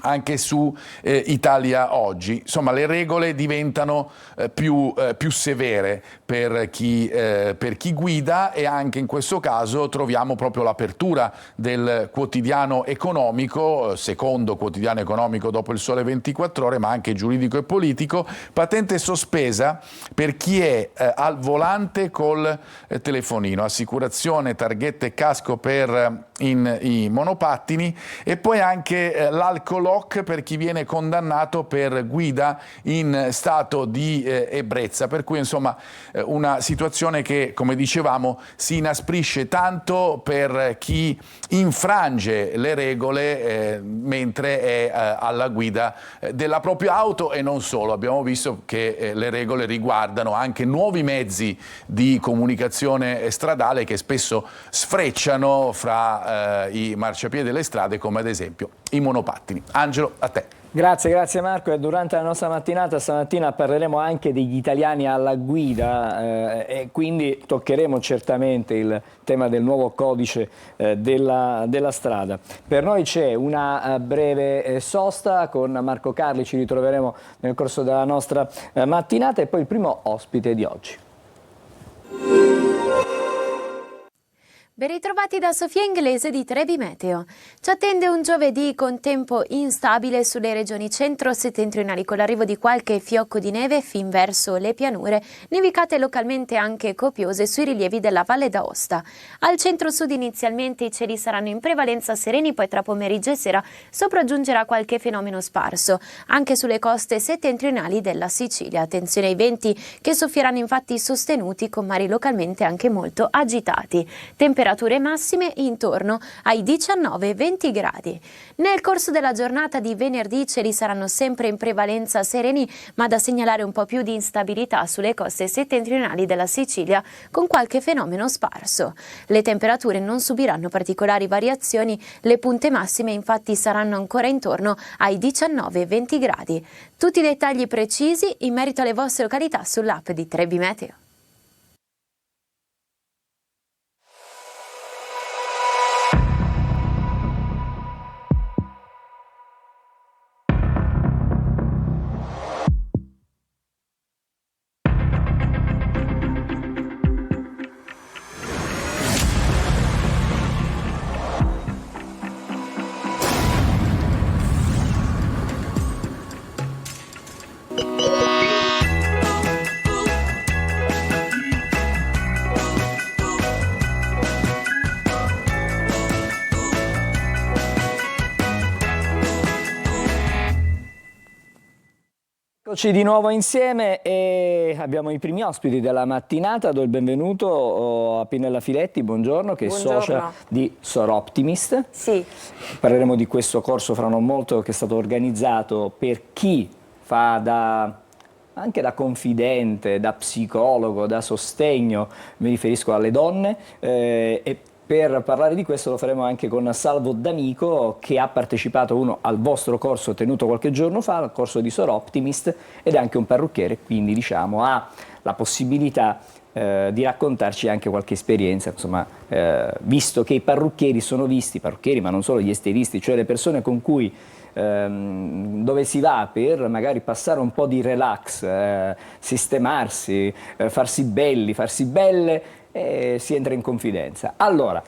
B: anche su Italia Oggi. Insomma, le regole diventano più severe per chi guida, e anche in questo caso troviamo proprio l'apertura del quotidiano economico, secondo quotidiano economico dopo il Sole 24 Ore, ma anche giuridico e politico. Patente sospesa per chi è al volante col telefonino, assicurazione, targhetta e casco per i monopattini, e poi anche l'alcolock per chi viene condannato per guida in stato di ebbrezza, per cui insomma una situazione che, come dicevamo, si inasprisce tanto per chi infrange le regole mentre è alla guida della propria auto, e non solo. Abbiamo visto che le regole riguardano anche nuovi mezzi di comunicazione stradale che spesso sfrecciano fra i marciapiedi delle strade, come ad esempio i monopattini. Angelo, a te.
A: Grazie Marco, e durante la nostra mattinata stamattina parleremo anche degli italiani alla guida e quindi toccheremo certamente il tema del nuovo codice della strada. Per noi c'è una breve sosta con Marco Carli, ci ritroveremo nel corso della nostra mattinata, e poi il primo ospite di oggi.
K: Ben ritrovati da Sofia Inglese di Trebi Meteo. Ci attende un giovedì con tempo instabile sulle regioni centro-settentrionali, con l'arrivo di qualche fiocco di neve fin verso le pianure, nevicate localmente anche copiose sui rilievi della Valle d'Aosta. Al centro-sud inizialmente i cieli saranno in prevalenza sereni, poi tra pomeriggio e sera sopraggiungerà qualche fenomeno sparso, anche sulle coste settentrionali della Sicilia. Attenzione ai venti che soffieranno infatti sostenuti, con mari localmente anche molto agitati. Temperature massime intorno ai 19-20 gradi. Nel corso della giornata di venerdì i cieli saranno sempre in prevalenza sereni, ma da segnalare un po' più di instabilità sulle coste settentrionali della Sicilia, con qualche fenomeno sparso. Le temperature non subiranno particolari variazioni, le punte massime infatti saranno ancora intorno ai 19-20 gradi. Tutti i dettagli precisi in merito alle vostre località sull'app di Trebi Meteo.
A: Eccoci di nuovo insieme e abbiamo i primi ospiti della mattinata. Do il benvenuto a Pinella Filetti, buongiorno, che è socia di Soroptimist.
K: Sì.
A: Parleremo di questo corso fra non molto, che è stato organizzato per chi fa anche da confidente, da psicologo, da sostegno, mi riferisco alle donne, e per parlare di questo lo faremo anche con Salvo D'Amico, che ha partecipato al vostro corso tenuto qualche giorno fa, al corso di Soroptimist, ed è anche un parrucchiere, quindi diciamo ha la possibilità di raccontarci anche qualche esperienza, insomma, visto che i parrucchieri sono visti, parrucchieri ma non solo, gli estetisti, cioè le persone con cui dove si va per magari passare un po' di relax, sistemarsi, farsi belli, farsi belle, e si entra in confidenza. Allora,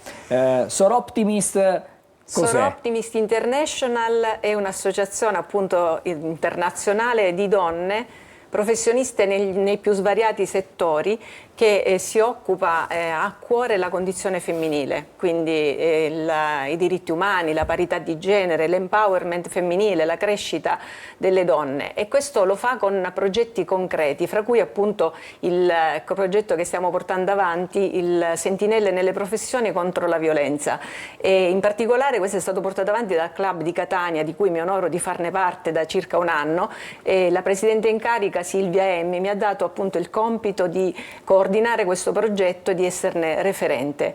A: Soroptimist cos'è?
L: Soroptimist International è un'associazione appunto internazionale di donne professioniste nei più svariati settori, che si occupa a cuore la condizione femminile, quindi i diritti umani, la parità di genere, l'empowerment femminile, la crescita delle donne, e questo lo fa con progetti concreti, fra cui appunto il progetto che stiamo portando avanti, il Sentinelle nelle professioni contro la violenza, e in particolare questo è stato portato avanti dal club di Catania, di cui mi onoro di farne parte da circa un anno, e la presidente in carica Silvia Emmi mi ha dato appunto il compito di coordinare questo progetto e di esserne referente.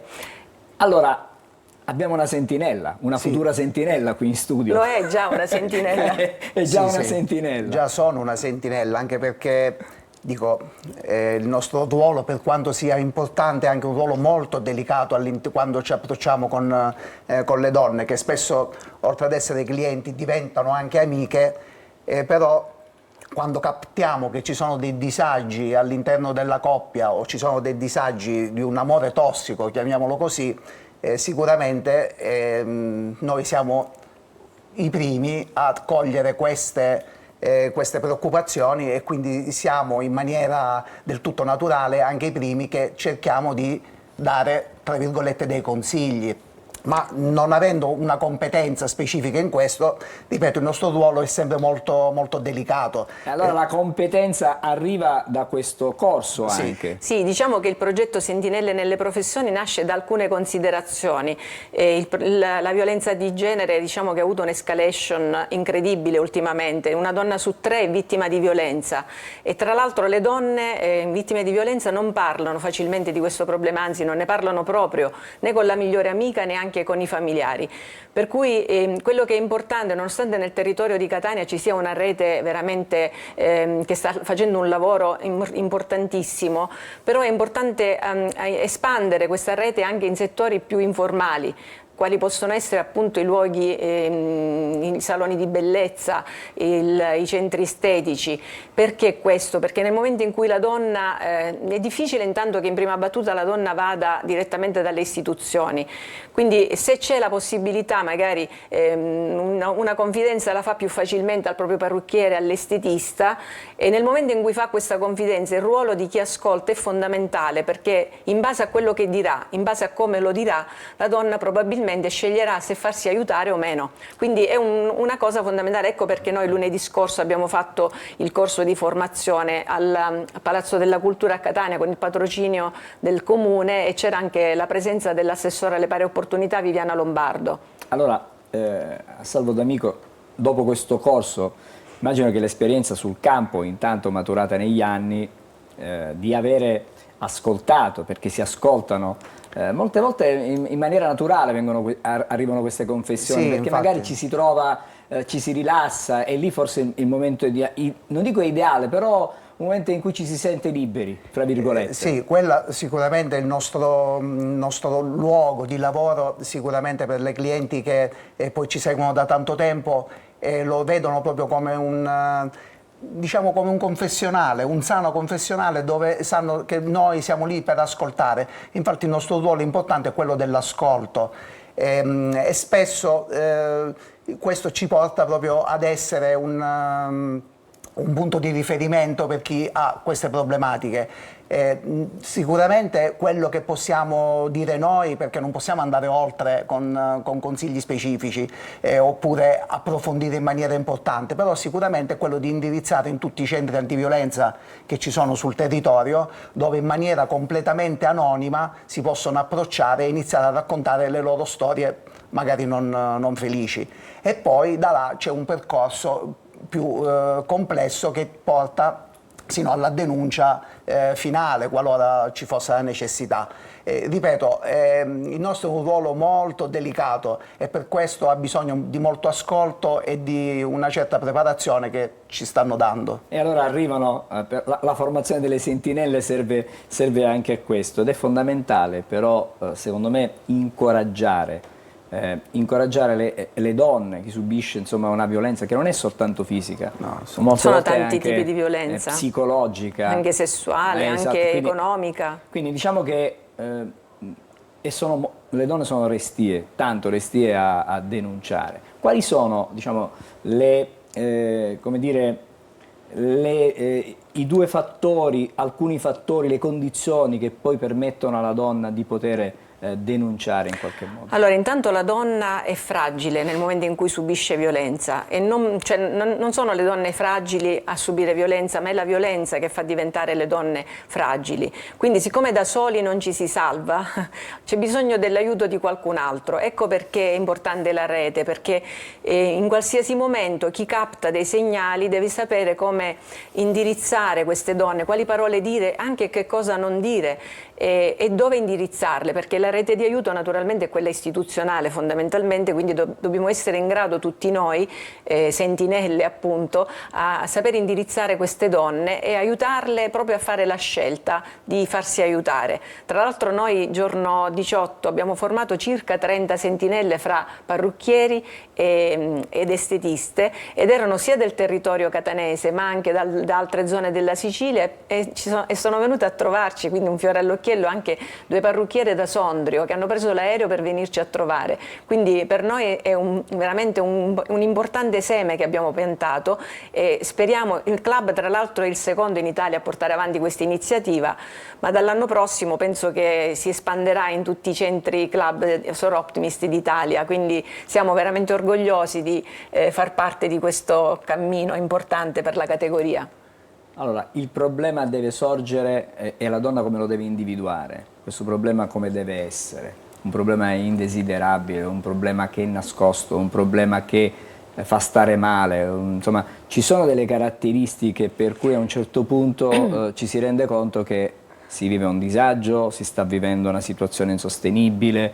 A: Allora, abbiamo una sentinella, una futura sentinella qui in studio.
L: Lo è già una sentinella.
A: È già una sentinella.
M: Già sono una sentinella, anche perché dico, il nostro ruolo, per quanto sia importante, è anche un ruolo molto delicato quando ci approcciamo con le donne, che spesso, oltre ad essere clienti, diventano anche amiche, però quando captiamo che ci sono dei disagi all'interno della coppia, o ci sono dei disagi di un amore tossico, chiamiamolo così, sicuramente noi siamo i primi a cogliere queste preoccupazioni, e quindi siamo in maniera del tutto naturale anche i primi che cerchiamo di dare, tra virgolette, dei consigli. Ma non avendo una competenza specifica in questo, ripeto, il nostro ruolo è sempre molto, molto delicato.
A: E allora la competenza arriva da questo corso anche?
L: Sì, diciamo che il progetto Sentinelle nelle professioni nasce da alcune considerazioni. La violenza di genere, diciamo che ha avuto un'escalation incredibile ultimamente. Una donna su 3 è vittima di violenza, e tra l'altro le donne vittime di violenza non parlano facilmente di questo problema, anzi non ne parlano proprio né con la migliore amica, neanche con i familiari. Per cui quello che è importante, nonostante nel territorio di Catania ci sia una rete veramente che sta facendo un lavoro importantissimo, però è importante espandere questa rete anche in settori più informali, quali possono essere appunto i luoghi, i saloni di bellezza, i centri estetici. Perché questo? Perché nel momento in cui la donna, è difficile intanto che in prima battuta la donna vada direttamente dalle istituzioni, quindi se c'è la possibilità magari una confidenza la fa più facilmente al proprio parrucchiere, all'estetista, e nel momento in cui fa questa confidenza il ruolo di chi ascolta è fondamentale, perché in base a quello che dirà, in base a come lo dirà, la donna probabilmente sceglierà se farsi aiutare o meno. Quindi è una cosa fondamentale. Ecco perché noi lunedì scorso abbiamo fatto il corso di formazione al Palazzo della Cultura a Catania con il patrocinio del Comune, e c'era anche la presenza dell'assessore alle pari opportunità Viviana Lombardo.
A: Allora, a Salvo D'Amico, dopo questo corso, immagino che l'esperienza sul campo, intanto maturata negli anni, di avere ascoltato, perché si ascoltano, molte volte in maniera naturale arrivano queste confessioni,
M: sì,
A: perché
M: infatti
A: magari ci si trova, ci si rilassa, e lì forse il momento non dico ideale, però un momento in cui ci si sente liberi, fra virgolette.
M: Sì, quella sicuramente è il nostro luogo di lavoro, sicuramente per le clienti che poi ci seguono da tanto tempo e lo vedono proprio come diciamo come un confessionale, un sano confessionale dove sanno che noi siamo lì per ascoltare. Infatti il nostro ruolo importante è quello dell'ascolto e spesso questo ci porta proprio ad essere un punto di riferimento per chi ha queste problematiche. Sicuramente quello che possiamo dire noi, perché non possiamo andare oltre con consigli specifici oppure approfondire in maniera importante, però sicuramente è quello di indirizzare in tutti i centri antiviolenza che ci sono sul territorio, dove in maniera completamente anonima si possono approcciare e iniziare a raccontare le loro storie magari non felici. E poi da là c'è un percorso più complesso che porta sino alla denuncia finale, qualora ci fosse la necessità. Ripeto, il nostro è un ruolo molto delicato e per questo ha bisogno di molto ascolto e di una certa preparazione che ci stanno dando.
A: E allora arrivano, la formazione delle sentinelle serve anche a questo, ed è fondamentale però secondo me incoraggiare le donne, chi subisce insomma una violenza che non è soltanto fisica,
L: sono tanti tipi di violenza,
A: psicologica,
L: anche sessuale,
A: esatto,
L: anche
A: quindi,
L: economica.
A: Quindi diciamo che le donne sono restie, tanto restie a denunciare. Quali sono, diciamo, i due fattori, alcuni fattori, le condizioni che poi permettono alla donna di poter denunciare in qualche modo?
L: Allora, intanto la donna è fragile nel momento in cui subisce violenza e non sono le donne fragili a subire violenza, ma è la violenza che fa diventare le donne fragili. Quindi siccome da soli non ci si salva, c'è bisogno dell'aiuto di qualcun altro. Ecco perché è importante la rete, perché in qualsiasi momento chi capta dei segnali deve sapere come indirizzare queste donne, quali parole dire, anche che cosa non dire e dove indirizzarle, perché la rete di aiuto naturalmente è quella istituzionale fondamentalmente, quindi dobbiamo essere in grado tutti noi, sentinelle appunto, a saper indirizzare queste donne e aiutarle proprio a fare la scelta di farsi aiutare. Tra l'altro noi giorno 18 abbiamo formato circa 30 sentinelle fra parrucchieri ed estetiste, ed erano sia del territorio catanese ma anche da altre zone della Sicilia e sono venute a trovarci, quindi un fiore all'occhiello, anche due parrucchiere da Sondrio che hanno preso l'aereo per venirci a trovare. Quindi per noi è veramente un importante seme che abbiamo piantato e speriamo, il club tra l'altro è il secondo in Italia a portare avanti questa iniziativa, ma dall'anno prossimo penso che si espanderà in tutti i centri club Soroptimist d'Italia, quindi siamo veramente orgogliosi di far parte di questo cammino importante per la categoria.
A: Allora, il problema deve sorgere e la donna come lo deve individuare, questo problema come deve essere, un problema indesiderabile, un problema che è nascosto, un problema che fa stare male, insomma ci sono delle caratteristiche per cui a un certo punto ci si rende conto che si vive un disagio, si sta vivendo una situazione insostenibile.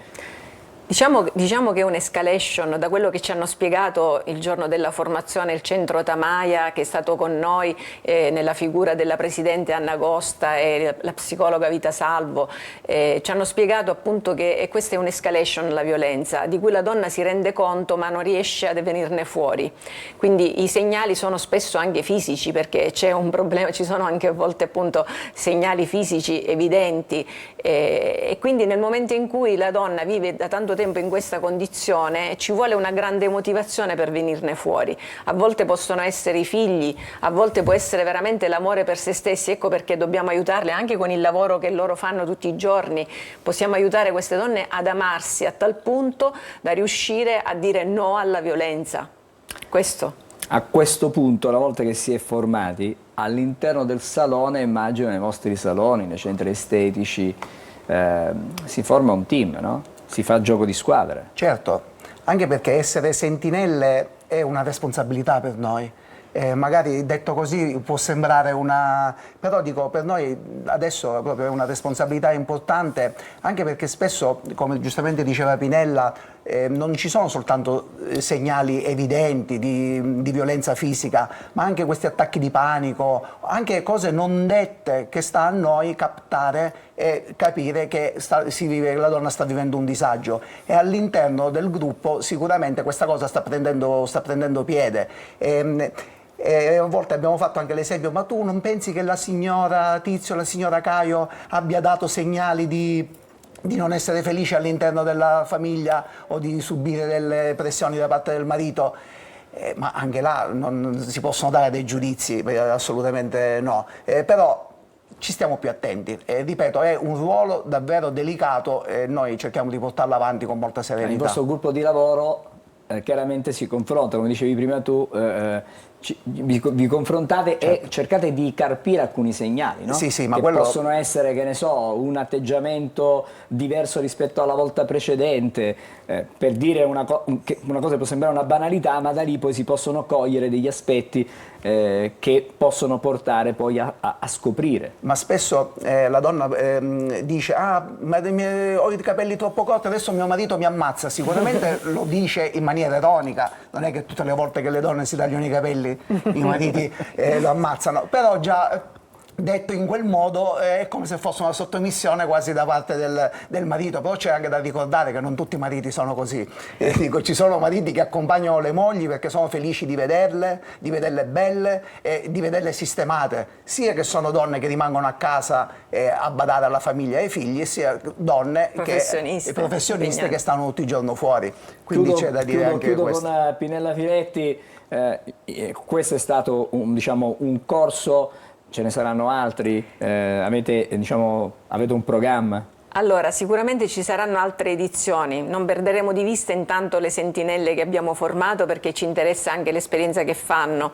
L: Diciamo che è un'escalation, da quello che ci hanno spiegato il giorno della formazione il centro Tamaia, che è stato con noi nella figura della presidente Anna Costa e la psicologa Vita Salvo, ci hanno spiegato appunto che questa è un'escalation, la violenza, di cui la donna si rende conto ma non riesce a venirne fuori. Quindi i segnali sono spesso anche fisici, perché c'è un problema, ci sono anche a volte appunto segnali fisici evidenti, e quindi nel momento in cui la donna vive da tanto tempo in questa condizione ci vuole una grande motivazione per venirne fuori. A volte possono essere i figli, a volte può essere veramente l'amore per se stessi. Ecco perché dobbiamo aiutarle anche con il lavoro che loro fanno tutti i giorni. Possiamo aiutare queste donne ad amarsi a tal punto da riuscire a dire no alla violenza. Questo.
A: A questo punto, una volta che si è formati, all'interno del salone, immagino nei vostri saloni, nei centri estetici, si forma un team, no? Si fa gioco di squadra.
M: Certo, anche perché essere sentinelle è una responsabilità per noi. Magari detto così può sembrare una... però dico, per noi adesso proprio è una responsabilità importante, anche perché spesso, come giustamente diceva Pinella, non ci sono soltanto segnali evidenti di violenza fisica, ma anche questi attacchi di panico, anche cose non dette che sta a noi captare e capire che la donna sta vivendo un disagio, e all'interno del gruppo sicuramente questa cosa sta prendendo piede. E a volte abbiamo fatto anche l'esempio: ma tu non pensi che la signora Tizio, la signora Caio abbia dato segnali di non essere felice all'interno della famiglia o di subire delle pressioni da parte del marito? Ma anche là non si possono dare dei giudizi, assolutamente no. Però ci stiamo più attenti, ripeto, è un ruolo davvero delicato e noi cerchiamo di portarlo avanti con molta serenità.
A: Il vostro gruppo di lavoro chiaramente si confronta, come dicevi prima tu, vi confrontate, certo, e cercate di carpire alcuni segnali, no?
M: Sì, ma
A: che
M: quello...
A: possono essere, che ne so, un atteggiamento diverso rispetto alla volta precedente, per dire una cosa che può sembrare una banalità, ma da lì poi si possono cogliere degli aspetti che possono portare poi a scoprire.
M: Ma spesso la donna dice: ah, ma ho i capelli troppo corti, adesso mio marito mi ammazza. Sicuramente lo dice in maniera ironica, non è che tutte le volte che le donne si tagliano i capelli i mariti lo ammazzano, però già detto in quel modo è come se fosse una sottomissione quasi da parte del marito. Però c'è anche da ricordare che non tutti i mariti sono così. Dico, ci sono mariti che accompagnano le mogli perché sono felici di vederle belle e di vederle sistemate, sia che sono donne che rimangono a casa a badare alla famiglia e ai figli, sia donne professioniste che stanno tutto il giorno fuori. Quindi c'è da dire anche questo.
A: Chiudo con Pinella Filetti. Questo è stato un corso. Ce ne saranno altri? Avete un programma?
L: Allora, sicuramente ci saranno altre edizioni, non perderemo di vista intanto le sentinelle che abbiamo formato, perché ci interessa anche l'esperienza che fanno.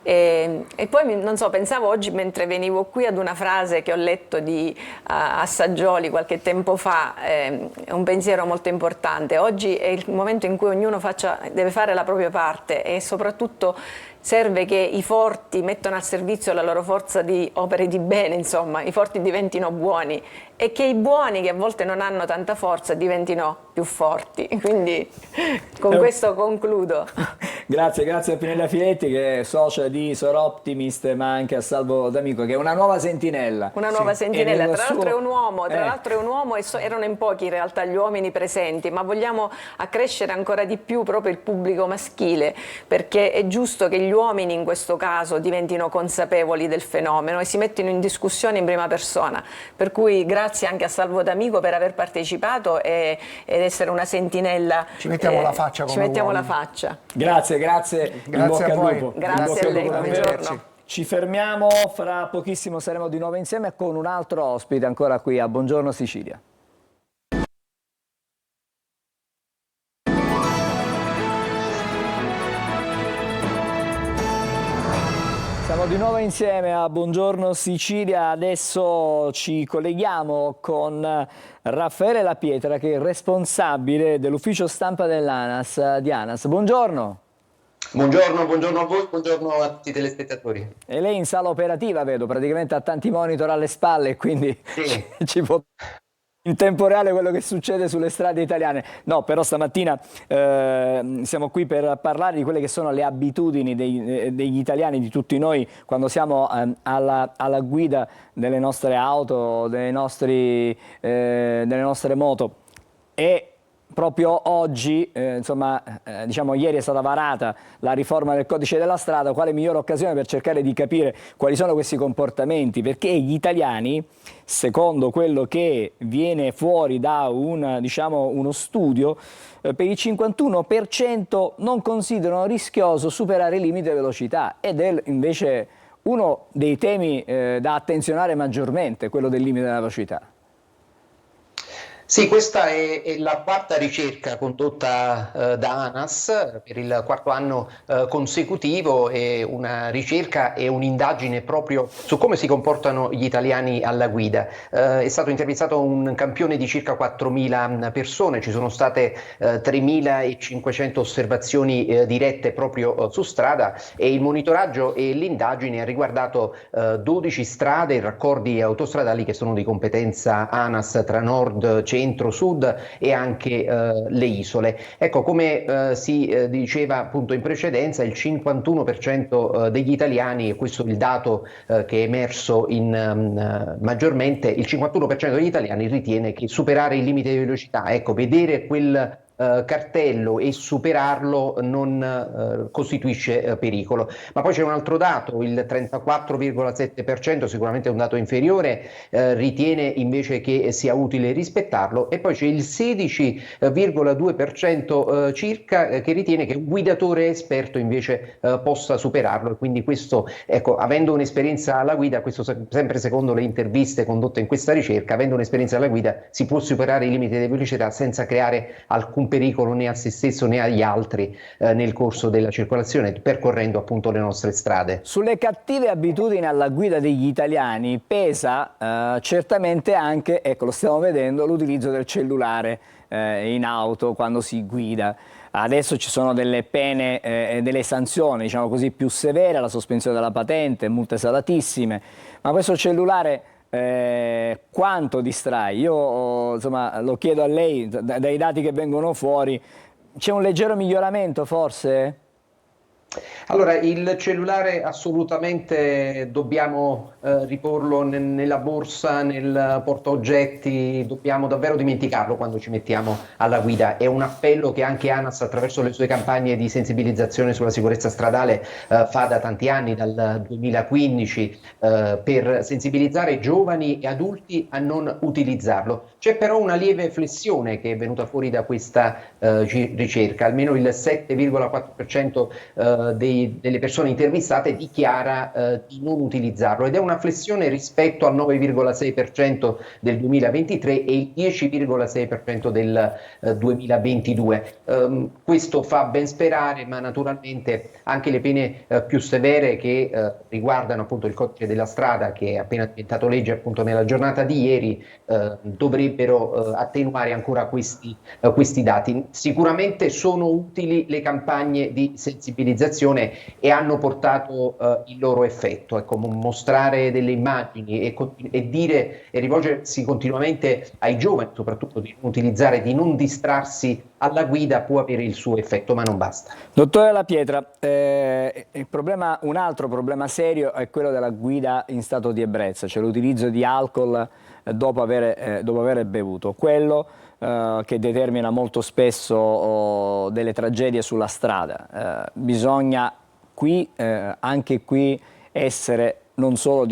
L: E poi, non so, pensavo oggi mentre venivo qui ad una frase che ho letto a Saggioli qualche tempo fa, è un pensiero molto importante. Oggi è il momento in cui ognuno deve fare la propria parte, e soprattutto serve che i forti mettano al servizio la loro forza di opere di bene, insomma, i forti diventino buoni, e che i buoni, che a volte non hanno tanta forza, diventino più forti. Quindi con questo concludo.
A: Grazie a Pinella Filetti, che è socia di Soroptimist, ma anche a Salvo D'Amico, che è una nuova sentinella.
L: Una nuova sentinella, tra l'altro è un uomo, e erano in pochi in realtà gli uomini presenti, ma vogliamo accrescere ancora di più proprio il pubblico maschile, perché è giusto che gli uomini in questo caso diventino consapevoli del fenomeno e si mettino in discussione in prima persona. Per cui grazie anche a Salvo D'Amico per aver partecipato ed essere una sentinella.
M: Ci mettiamo la faccia come
L: Ci mettiamo
M: uomini.
L: la faccia.
A: Grazie. In bocca al lupo.
L: Grazie a lei, buongiorno.
A: Ci fermiamo, fra pochissimo saremo di nuovo insieme con un altro ospite ancora qui a Buongiorno Sicilia. Siamo di nuovo insieme a Buongiorno Sicilia, adesso ci colleghiamo con Raffaele La Pietra, che è il responsabile dell'ufficio stampa dell'ANAS di ANAS. Buongiorno.
N: Buongiorno a voi, buongiorno a tutti i telespettatori.
A: E lei in sala operativa, vedo, praticamente ha tanti monitor alle spalle, quindi sì, ci può in tempo reale quello che succede sulle strade italiane. No, però stamattina siamo qui per parlare di quelle che sono le abitudini degli italiani, di tutti noi, quando siamo alla guida delle nostre auto, delle nostre moto. E proprio oggi, diciamo ieri è stata varata la riforma del codice della strada, quale migliore occasione per cercare di capire quali sono questi comportamenti, perché gli italiani, secondo quello che viene fuori da uno studio, per il 51% non considerano rischioso superare il limite di velocità, ed è invece uno dei temi da attenzionare maggiormente, quello del limite della velocità.
N: Sì, questa è la quarta ricerca condotta da ANAS per il quarto anno consecutivo, è una ricerca e un'indagine proprio su come si comportano gli italiani alla guida. È stato intervistato un campione di circa 4.000 persone, ci sono state 3.500 osservazioni dirette proprio su strada, e il monitoraggio e l'indagine ha riguardato 12 strade e raccordi autostradali che sono di competenza ANAS tra nord, centro, sud e anche le isole. Ecco, come si diceva appunto in precedenza, il 51% degli italiani, e questo è il dato che è emerso maggiormente, il 51% degli italiani ritiene che superare il limite di velocità, ecco, vedere quel cartello e superarlo non costituisce pericolo. Ma poi c'è un altro dato, il 34,7%, sicuramente è un dato inferiore, ritiene invece che sia utile rispettarlo, e poi c'è il 16,2% circa che ritiene che un guidatore esperto invece possa superarlo, e quindi questo, ecco, avendo un'esperienza alla guida, questo sempre secondo le interviste condotte in questa ricerca, avendo un'esperienza alla guida si può superare i limiti di velocità senza creare alcun pericolo né a se stesso né agli altri nel corso della circolazione, percorrendo appunto le nostre strade.
A: Sulle cattive abitudini alla guida degli italiani pesa certamente anche, ecco, lo stiamo vedendo, l'utilizzo del cellulare in auto quando si guida. Adesso ci sono delle pene e delle sanzioni, diciamo così, più severe, la sospensione della patente, multe salatissime, ma questo cellulare quanto distrae? Io insomma lo chiedo a lei, dai dati che vengono fuori, c'è un leggero miglioramento forse?
N: Allora, il cellulare assolutamente dobbiamo riporlo nella borsa, nel portaoggetti, dobbiamo davvero dimenticarlo quando ci mettiamo alla guida. È un appello che anche ANAS, attraverso le sue campagne di sensibilizzazione sulla sicurezza stradale, fa da tanti anni, dal 2015, per sensibilizzare giovani e adulti a non utilizzarlo. C'è però una lieve flessione che è venuta fuori da questa ricerca, almeno il 7,4% delle persone intervistate dichiara di non utilizzarlo, ed è una flessione rispetto al 9,6% del 2023 e il 10,6% del 2022. Questo fa ben sperare, ma naturalmente anche le pene più severe che riguardano appunto il codice della strada, che è appena diventato legge appunto nella giornata di ieri, dovrebbero attenuare ancora questi dati. Sicuramente sono utili le campagne di sensibilizzazione e hanno portato il loro effetto. Ecco, mostrare delle immagini e dire e rivolgersi continuamente ai giovani, soprattutto, di non utilizzare, di non distrarsi alla guida, può avere il suo effetto, ma non basta.
A: Dottore La Pietra, un altro problema serio è quello della guida in stato di ebbrezza, cioè l'utilizzo di alcol dopo aver bevuto, quello che determina molto spesso delle tragedie sulla strada. Bisogna anche qui essere non solo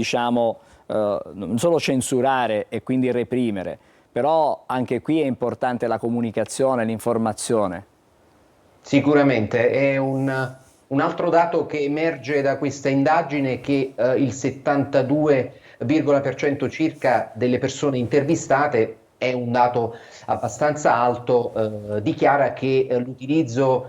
A: censurare e quindi reprimere, però anche qui è importante la comunicazione, l'informazione.
N: Sicuramente è un altro dato che emerge da questa indagine, che il 72% circa delle persone intervistate, è un dato abbastanza alto, dichiara che l'utilizzo,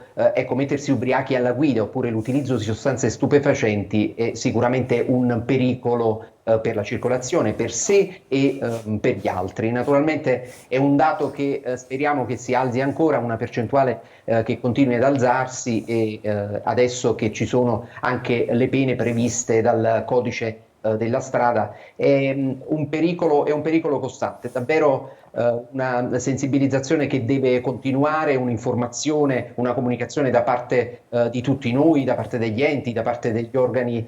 N: mettersi ubriachi alla guida oppure l'utilizzo di sostanze stupefacenti è sicuramente un pericolo per la circolazione, per sé e per gli altri. Naturalmente è un dato che speriamo che si alzi ancora, una percentuale che continui ad alzarsi, e adesso che ci sono anche le pene previste dal codice della strada è un pericolo costante, davvero una sensibilizzazione che deve continuare, un'informazione, una comunicazione da parte di tutti noi, da parte degli enti, da parte degli organi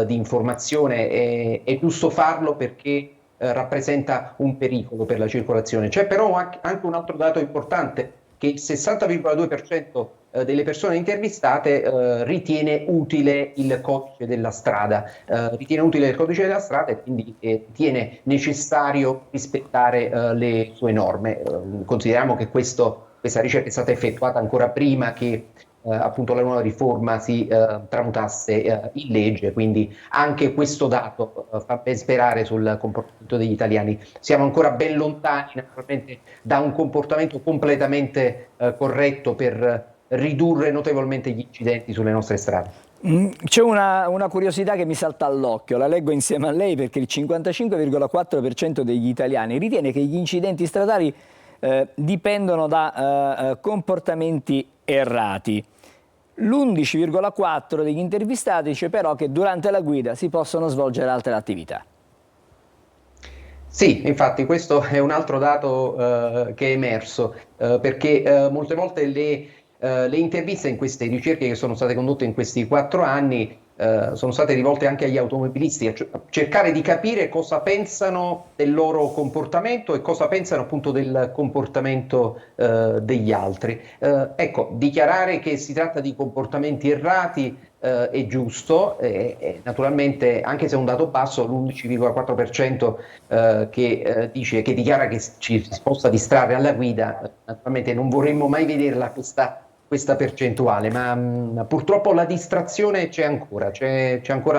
N: di informazione. È giusto farlo perché rappresenta un pericolo per la circolazione. C'è però anche un altro dato importante, che il 60,2% delle persone intervistate ritiene utile il codice della strada, e quindi ritiene necessario rispettare le sue norme. Consideriamo che questa ricerca è stata effettuata ancora prima che appunto la nuova riforma si tramutasse in legge, quindi anche questo dato fa ben sperare sul comportamento degli italiani. Siamo ancora ben lontani naturalmente da un comportamento completamente corretto per ridurre notevolmente gli incidenti sulle nostre strade.
A: C'è una curiosità che mi salta all'occhio, la leggo insieme a lei, perché il 55,4% degli italiani ritiene che gli incidenti stradali dipendono da comportamenti errati. L'11,4% degli intervistati dice però che durante la guida si possono svolgere altre attività.
N: Sì, infatti questo è un altro dato che è emerso, perché molte volte le interviste in queste ricerche che sono state condotte in questi 4 anni sono state rivolte anche agli automobilisti, a cercare di capire cosa pensano del loro comportamento e cosa pensano appunto del comportamento degli altri. Ecco, dichiarare che si tratta di comportamenti errati è giusto, naturalmente, anche se è un dato basso, l'11,4% che dichiara che ci si possa distrarre alla guida, naturalmente non vorremmo mai vederla questa percentuale, ma purtroppo la distrazione c'è ancora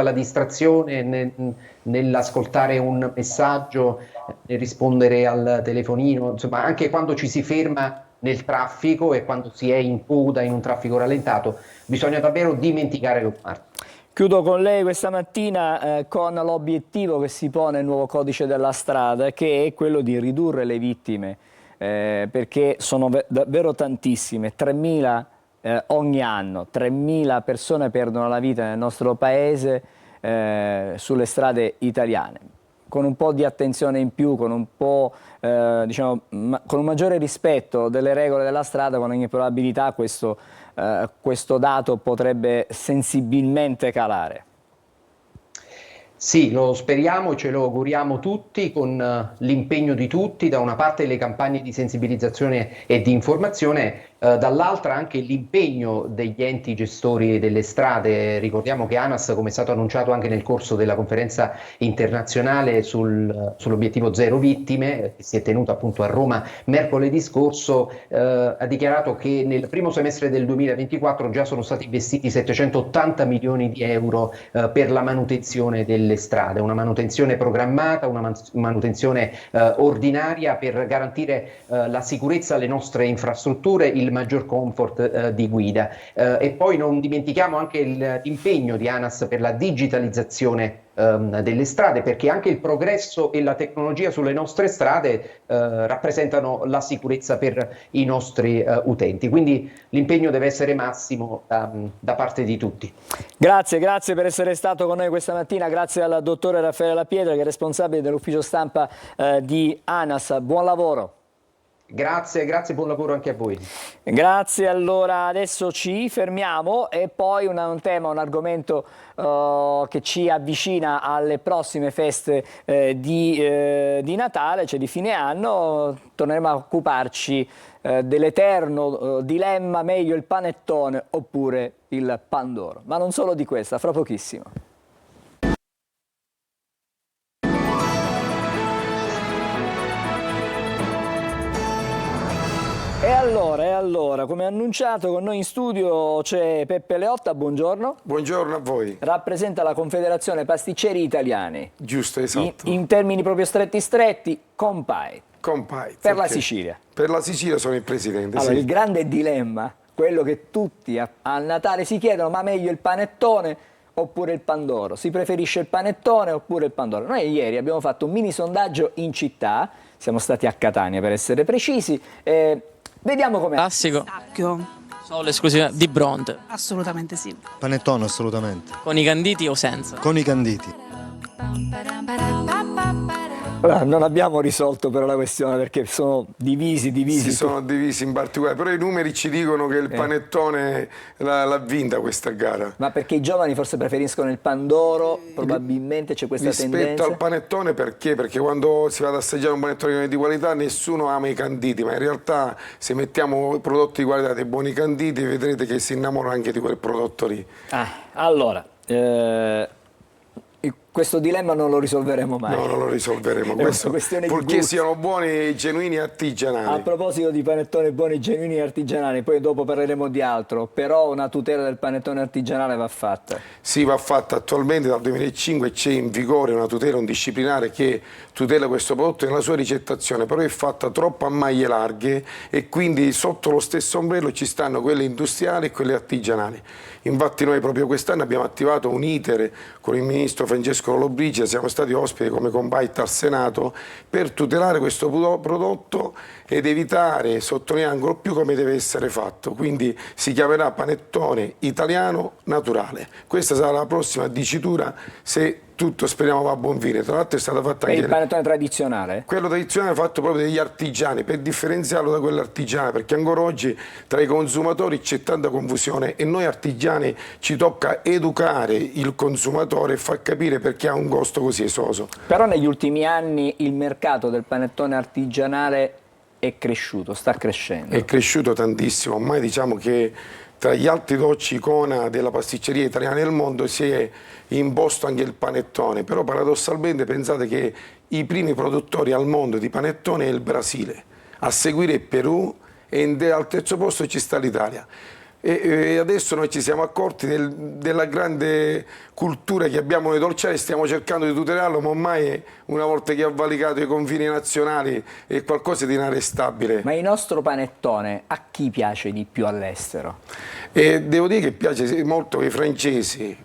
N: la distrazione nell'ascoltare un messaggio, nel rispondere al telefonino, insomma anche quando ci si ferma nel traffico e quando si è in coda in un traffico rallentato, bisogna davvero dimenticare lo smart.
A: Chiudo con lei questa mattina con l'obiettivo che si pone il nuovo codice della strada, che è quello di ridurre le vittime, perché sono davvero tantissime, 3.000 ogni anno, 3.000 persone perdono la vita nel nostro paese sulle strade italiane. Con un po' di attenzione in più, con un po' con un maggiore rispetto delle regole della strada, con ogni probabilità questo dato potrebbe sensibilmente calare.
N: Sì, lo speriamo, ce lo auguriamo tutti, con l'impegno di tutti, da una parte le campagne di sensibilizzazione e di informazione, dall'altra anche l'impegno degli enti gestori delle strade. Ricordiamo che ANAS, come è stato annunciato anche nel corso della conferenza internazionale sull'obiettivo zero vittime, che si è tenuta appunto a Roma mercoledì scorso, ha dichiarato che nel primo semestre del 2024 già sono stati investiti 780 milioni di euro per la manutenzione delle strade, una manutenzione programmata, una manutenzione ordinaria per garantire la sicurezza alle nostre infrastrutture, il maggior comfort di guida. E poi non dimentichiamo anche l'impegno di ANAS per la digitalizzazione delle strade, perché anche il progresso e la tecnologia sulle nostre strade rappresentano la sicurezza per i nostri utenti, quindi l'impegno deve essere massimo da parte di tutti.
A: Grazie per essere stato con noi questa mattina, grazie al dottore Raffaele La Pietra, che è responsabile dell'ufficio stampa di ANAS. Buon lavoro.
N: Grazie, buon lavoro anche a voi.
A: Grazie, allora adesso ci fermiamo e poi un argomento che ci avvicina alle prossime feste di Natale, cioè di fine anno. Torneremo a occuparci dell'eterno dilemma: meglio il panettone oppure il pandoro. Ma non solo di questa, fra pochissimo. E allora, come annunciato, con noi in studio c'è Peppe Leotta, buongiorno.
O: Buongiorno a voi.
A: Rappresenta la Confederazione Pasticceri Italiani.
O: Giusto, esatto.
A: In termini proprio stretti, Compay. Per la Sicilia.
O: Per la Sicilia sono il presidente,
A: allora,
O: sì.
A: Il grande dilemma, quello che tutti a Natale si chiedono: ma meglio il panettone oppure il pandoro? Si preferisce il panettone oppure il pandoro? Noi ieri abbiamo fatto un mini sondaggio in città, siamo stati a Catania per essere precisi, vediamo come.
P: Classico. Solo esclusiva di Bronte.
Q: Assolutamente sì.
R: Panettone, assolutamente.
P: Con i canditi o senza?
R: Con i canditi.
A: Allora, non abbiamo risolto però la questione perché sono divisi.
O: Si sono divisi in particolare, però i numeri ci dicono che il panettone l'ha vinta questa gara.
A: Ma perché i giovani forse preferiscono il pandoro, probabilmente c'è questa
O: Rispetto
A: tendenza?
O: al panettone, perché? Perché quando si va ad assaggiare un panettone di qualità nessuno ama i canditi, ma in realtà se mettiamo prodotti di qualità dei buoni canditi vedrete che si innamorano anche di quel prodotto lì.
A: Allora, questo dilemma non lo risolveremo mai.
O: No, non lo risolveremo.
A: È
O: Questo,
A: una questione di
O: purché
A: gusto.
O: siano buoni, genuini e artigianali.
A: A proposito di panettone buoni, genuini e artigianali, poi dopo parleremo di altro, però una tutela del panettone artigianale va fatta.
O: Sì, va fatta. Attualmente dal 2005 c'è in vigore una tutela, un disciplinare che tutela questo prodotto nella sua ricettazione, però è fatta troppo a maglie larghe e quindi sotto lo stesso ombrello ci stanno quelle industriali e quelle artigianali. Infatti noi proprio quest'anno abbiamo attivato un iter con il ministro Francesco Lollobrigida, siamo stati ospiti come Compait al Senato per tutelare questo prodotto ed evitare, sottolineo ancora più come deve essere fatto, quindi si chiamerà panettone italiano naturale. Questa sarà la prossima dicitura se tutto speriamo va a buon fine. Tra l'altro è stata fatta
A: È
O: anche
A: il panettone tradizionale?
O: quello tradizionale fatto proprio degli artigiani per differenziarlo da quello artigiano, perché ancora oggi tra i consumatori c'è tanta confusione e noi artigiani ci tocca educare il consumatore e far capire perché ha un costo così esoso.
A: Però negli ultimi anni il mercato del panettone artigianale è cresciuto, sta crescendo.
O: È cresciuto tantissimo, ormai diciamo che tra gli altri dolci icona della pasticceria italiana nel mondo si è imposto anche il panettone, però paradossalmente pensate che i primi produttori al mondo di panettone è il Brasile, a seguire il Perù e al terzo posto ci sta l'Italia. E adesso noi ci siamo accorti della grande cultura che abbiamo nei dolciari, stiamo cercando di tutelarlo, ma ormai una volta che ha valicato i confini nazionali è qualcosa di inarrestabile.
A: Ma il nostro panettone a chi piace di più all'estero?
O: Devo dire che piace molto ai francesi,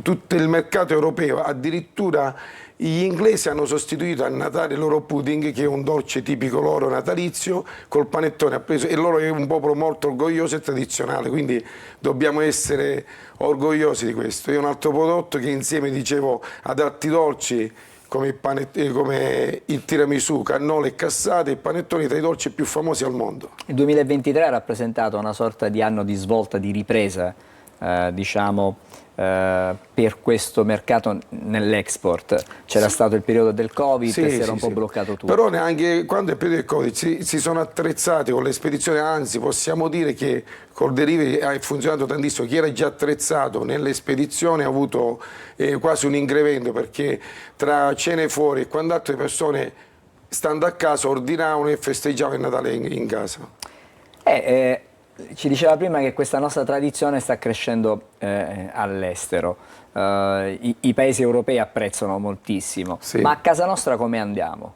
O: tutto il mercato europeo, addirittura gli inglesi hanno sostituito a Natale il loro pudding, che è un dolce tipico loro natalizio, col panettone appreso, e loro è un popolo molto orgoglioso e tradizionale, quindi dobbiamo essere orgogliosi di questo. È un altro prodotto che insieme, dicevo, ad altri dolci come il tiramisù, cannoli e cassate, i panettoni tra i dolci più famosi al mondo.
A: Il 2023 ha rappresentato una sorta di anno di svolta, di ripresa, diciamo, per questo mercato nell'export. C'era stato il periodo del Covid, si era un po' bloccato tutto.
O: Però neanche quando è il periodo del Covid si sono attrezzati con le spedizioni, anzi possiamo dire che col delivery ha funzionato tantissimo. Chi era già attrezzato nelle spedizioni ha avuto quasi un incremento, perché tra cene fuori e quant'altro le persone stando a casa ordinavano e festeggiavano il Natale in casa.
A: Ci diceva prima che questa nostra tradizione sta crescendo all'estero, i paesi europei apprezzano moltissimo, ma a casa nostra come andiamo?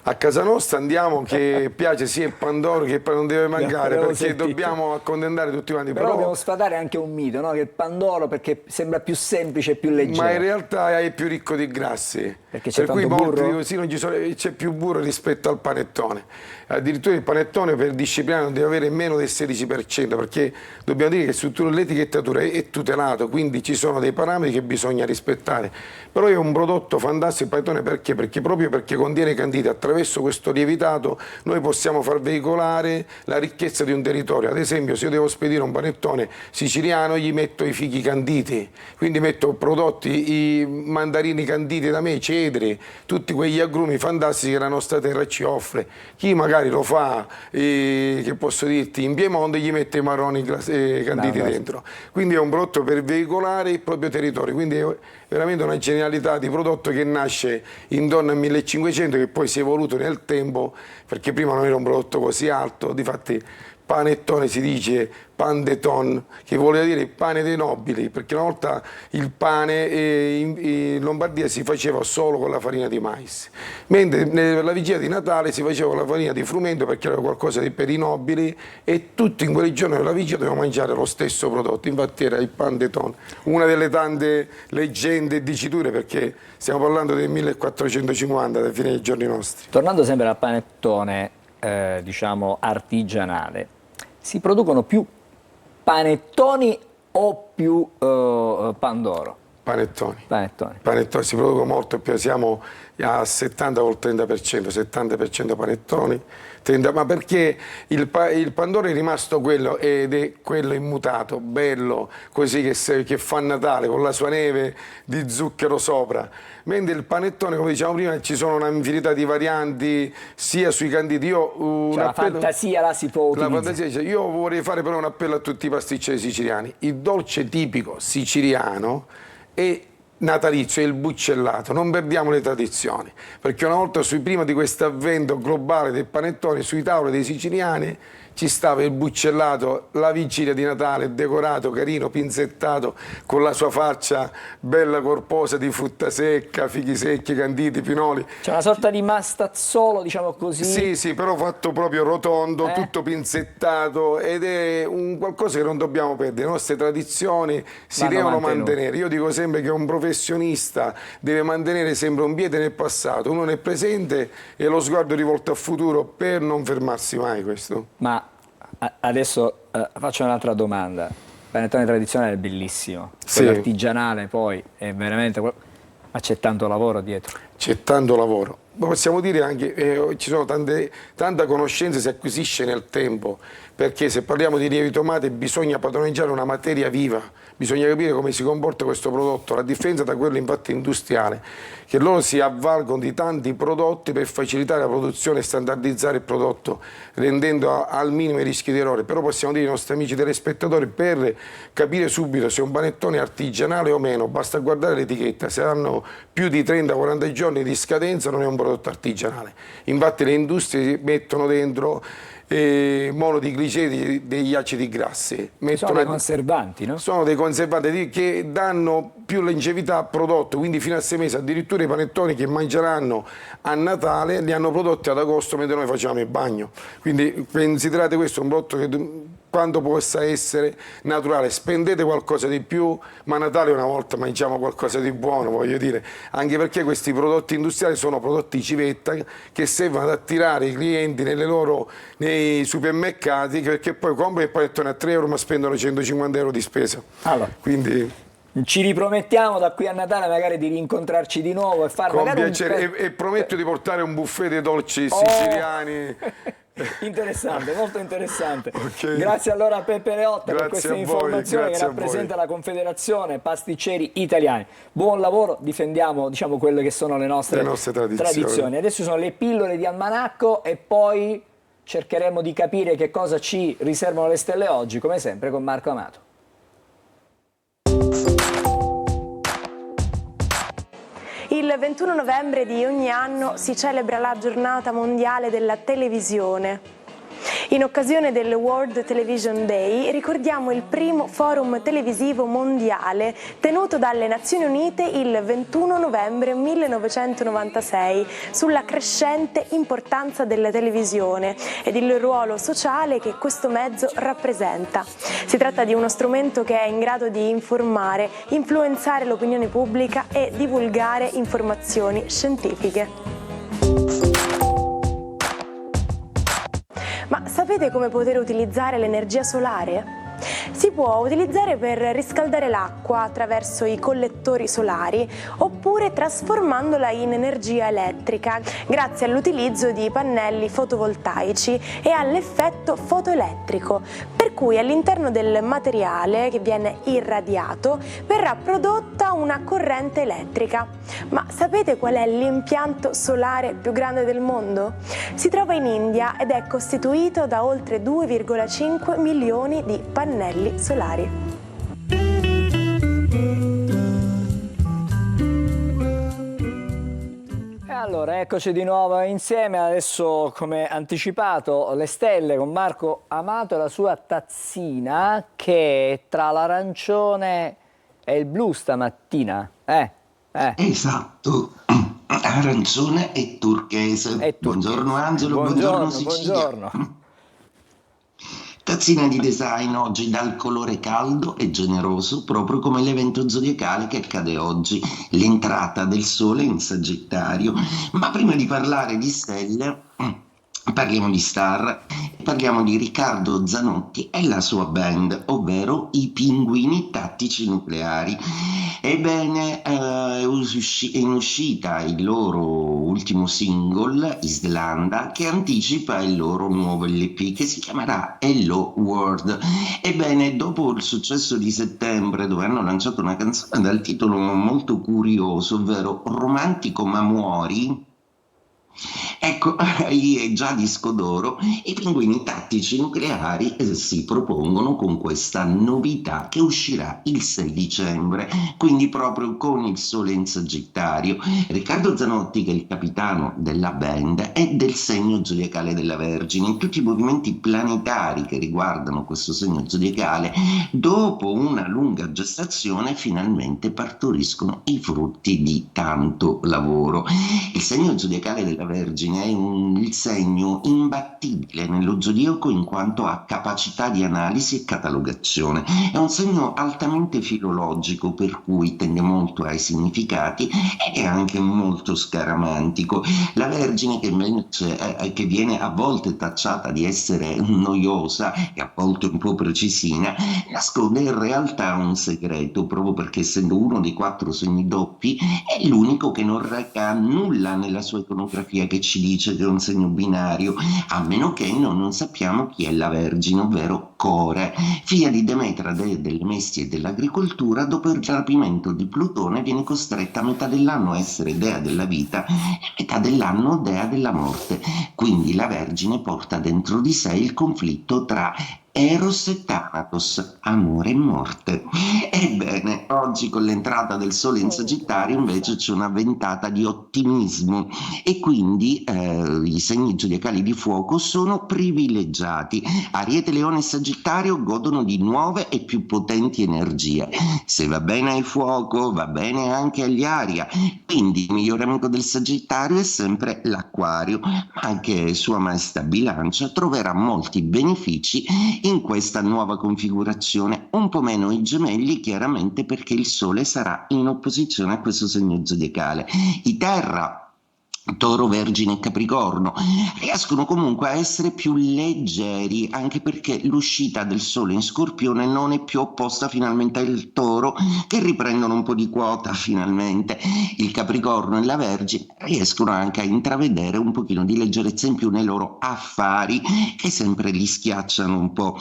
O: A casa nostra andiamo che piace sia il pandoro che poi non deve mancare, perché dobbiamo accontentare tutti quanti.
A: Però dobbiamo sfatare anche un mito, no? Che il pandoro perché sembra più semplice e più leggero.
O: Ma in realtà è più ricco di grassi.
A: Perché c'è tanto burro?
O: C'è più burro rispetto al panettone. Addirittura il panettone per disciplinare non deve avere meno del 16%, perché dobbiamo dire che su l'etichettatura è tutelato, quindi ci sono dei parametri che bisogna rispettare. Però è un prodotto fantastico il panettone, perché? Perché proprio perché contiene canditi. Attraverso questo lievitato noi possiamo far veicolare la ricchezza di un territorio. Ad esempio, se io devo spedire un panettone siciliano, gli metto i fichi canditi, quindi metto prodotti, i mandarini canditi da me, cedri, tutti quegli agrumi fantastici che la nostra terra ci offre. Chi magari lo fa, che posso dirti, in Piemonte, gli mette i marroni canditi dentro. Quindi è un prodotto per veicolare il proprio territorio, quindi è veramente una genialità di prodotto che nasce intorno al 1500, che poi si è evoluto nel tempo, perché prima non era un prodotto così alto. Difatti panettone si dice pan de ton, che vuol dire il pane dei nobili, perché una volta il pane in Lombardia si faceva solo con la farina di mais, mentre per la vigilia di Natale si faceva con la farina di frumento, perché era qualcosa per i nobili, e tutti in quei giorni della vigilia dovevano mangiare lo stesso prodotto. Infatti era il pan de ton, una delle tante leggende e diciture, perché stiamo parlando del 1450, alla fine dei giorni nostri.
A: Tornando sempre al panettone, diciamo artigianale, si producono più panettoni o più pandoro?
O: Panettoni, si producono molto più, siamo a 70 col 30%, 70% panettoni, 30, ma perché il Pandoro è rimasto quello ed è quello immutato, bello, così che fa Natale con la sua neve di zucchero sopra. Mentre il panettone, come dicevamo prima, ci sono un'infinità di varianti sia sui canditi.
A: La fantasia la si può utilizzare.
O: Io vorrei fare però un appello a tutti i pasticceri siciliani. Il dolce tipico siciliano è natalizio, è il buccellato. Non perdiamo le tradizioni, perché una volta prima di questo avvento globale del panettone, sui tavoli dei siciliani ci stava il buccellato, la vigilia di Natale, decorato, carino, pinzettato, con la sua faccia bella corposa di frutta secca, fichi secchi, canditi, pinoli.
A: C'è una sorta di mastazzolo, diciamo così.
O: Sì, però fatto proprio rotondo, tutto pinzettato, ed è un qualcosa che non dobbiamo perdere. Le nostre tradizioni si devono mantenere. Io dico sempre che un professionista deve mantenere sempre un piede nel passato, uno nel presente e lo sguardo rivolto al futuro per non fermarsi mai questo.
A: Ma adesso faccio un'altra domanda. Il panettone tradizionale è bellissimo, quello artigianale poi è veramente... Ma c'è tanto lavoro dietro.
O: C'è tanto lavoro. Possiamo dire anche ci sono tanta conoscenza si acquisisce nel tempo, perché se parliamo di lievito madre bisogna padroneggiare una materia viva, bisogna capire come si comporta questo prodotto, la differenza da quello infatti industriale, che loro si avvalgono di tanti prodotti per facilitare la produzione e standardizzare il prodotto, rendendo al minimo i rischi di errore. Però possiamo dire ai nostri amici telespettatori, per capire subito se un panettone è artigianale o meno, basta guardare l'etichetta, se hanno più di 30-40 giorni di scadenza non è un prodotto artigianale. Infatti le industrie mettono dentro monodigliceti degli acidi grassi.
A: Sono dei conservanti, no?
O: Sono dei conservanti che danno più longevità al prodotto, quindi fino a 6 mesi. Addirittura i panettoni che mangeranno a Natale li hanno prodotti ad agosto mentre noi facciamo il bagno. Quindi considerate questo un prodotto che quanto possa essere naturale, spendete qualcosa di più, ma a Natale una volta mangiamo qualcosa di buono, voglio dire, anche perché questi prodotti industriali sono prodotti civetta che servono ad attirare i clienti nei supermercati, perché poi comprano il panettone a 3 euro ma spendono 150 euro di spesa.
A: Allora,
O: quindi
A: ci ripromettiamo da qui a Natale magari di rincontrarci di nuovo e fare
O: con
A: magari
O: piacere, e prometto di portare un buffet dei dolci siciliani.
A: Interessante, molto interessante. Grazie allora a Peppe Leotta per queste informazioni che rappresenta la Confederazione Pasticceri Italiani. Buon lavoro, difendiamo quelle che sono le nostre tradizioni. Adesso sono le pillole di almanacco e poi cercheremo di capire che cosa ci riservano le stelle oggi, come sempre con Marco Amato.
Q: Il 21 novembre di ogni anno si celebra la giornata mondiale della televisione. In occasione del World Television Day ricordiamo il primo forum televisivo mondiale tenuto dalle Nazioni Unite il 21 novembre 1996 sulla crescente importanza della televisione ed il ruolo sociale che questo mezzo rappresenta. Si tratta di uno strumento che è in grado di informare, influenzare l'opinione pubblica e divulgare informazioni scientifiche. Ma sapete come poter utilizzare l'energia solare? Si può utilizzare per riscaldare l'acqua attraverso i collettori solari oppure trasformandola in energia elettrica grazie all'utilizzo di pannelli fotovoltaici e all'effetto fotoelettrico, per cui all'interno del materiale che viene irradiato verrà prodotta una corrente elettrica. Ma sapete qual è l'impianto solare più grande del mondo? Si trova in India ed è costituito da oltre 2,5 milioni di pannelli solari.
A: Allora, eccoci di nuovo insieme, adesso come anticipato le stelle con Marco Amato e la sua tazzina che è tra l'arancione e il blu stamattina.
R: Esatto, arancione e turchese. Buongiorno Angelo, buongiorno Sicilia.
A: Buongiorno.
R: Tazzina di design oggi dal colore caldo e generoso, proprio come l'evento zodiacale che accade oggi, l'entrata del sole in Sagittario. Ma prima di parlare di stelle, parliamo di star, parliamo di Riccardo Zanotti e la sua band, ovvero i Pinguini Tattici Nucleari. Ebbene, è in uscita il loro ultimo singolo, Islanda, che anticipa il loro nuovo LP che si chiamerà Hello World. Ebbene, dopo il successo di settembre, dove hanno lanciato una canzone dal titolo molto curioso, ovvero Romantico ma muori, ecco, è già disco d'oro. I Pinguini Tattici Nucleari si propongono con questa novità che uscirà il 6 dicembre, quindi proprio con il Sole in Sagittario. Riccardo Zanotti, che è il capitano della band, è del segno zodiacale della Vergine. In tutti i movimenti planetari che riguardano questo segno zodiacale, dopo una lunga gestazione, finalmente partoriscono i frutti di tanto lavoro. Il segno zodiacale della Vergine è il segno imbattibile nello zodiaco in quanto ha capacità di analisi e catalogazione. È un segno altamente filologico, per cui tende molto ai significati ed è anche molto scaramantico. La Vergine, che invece che viene a volte tacciata di essere noiosa e a volte un po' precisina, nasconde in realtà un segreto, proprio perché, essendo uno dei 4 segni doppi, è l'unico che non reca nulla nella sua iconografia che ci dice che è un segno binario, a meno che non sappiamo chi è la Vergine, ovvero Core, figlia di Demetra, dea delle mesti e dell'agricoltura. Dopo il rapimento di Plutone viene costretta a metà dell'anno a essere dea della vita e a metà dell'anno dea della morte. Quindi la Vergine porta dentro di sé il conflitto tra Eros e Thanatos, amore e morte. Ebbene, oggi con l'entrata del Sole in Sagittario invece c'è una ventata di ottimismo e quindi i segni zodiacali di fuoco sono privilegiati. Ariete, Leone e Sagittario godono di nuove e più potenti energie. Se va bene ai fuoco, va bene anche agli aria. Quindi il migliore amico del Sagittario è sempre l'Acquario, ma anche Sua Maestà Bilancia troverà molti benefici in questa nuova configurazione, un po' meno i Gemelli, chiaramente perché il Sole sarà in opposizione a questo segno zodiacale. I Terra, Toro, Vergine e Capricorno riescono comunque a essere più leggeri, anche perché l'uscita del Sole in Scorpione non è più opposta finalmente al Toro, che riprendono un po' di quota finalmente. Il Capricorno e la Vergine riescono anche a intravedere un pochino di leggerezza in più nei loro affari, che sempre li schiacciano un po'.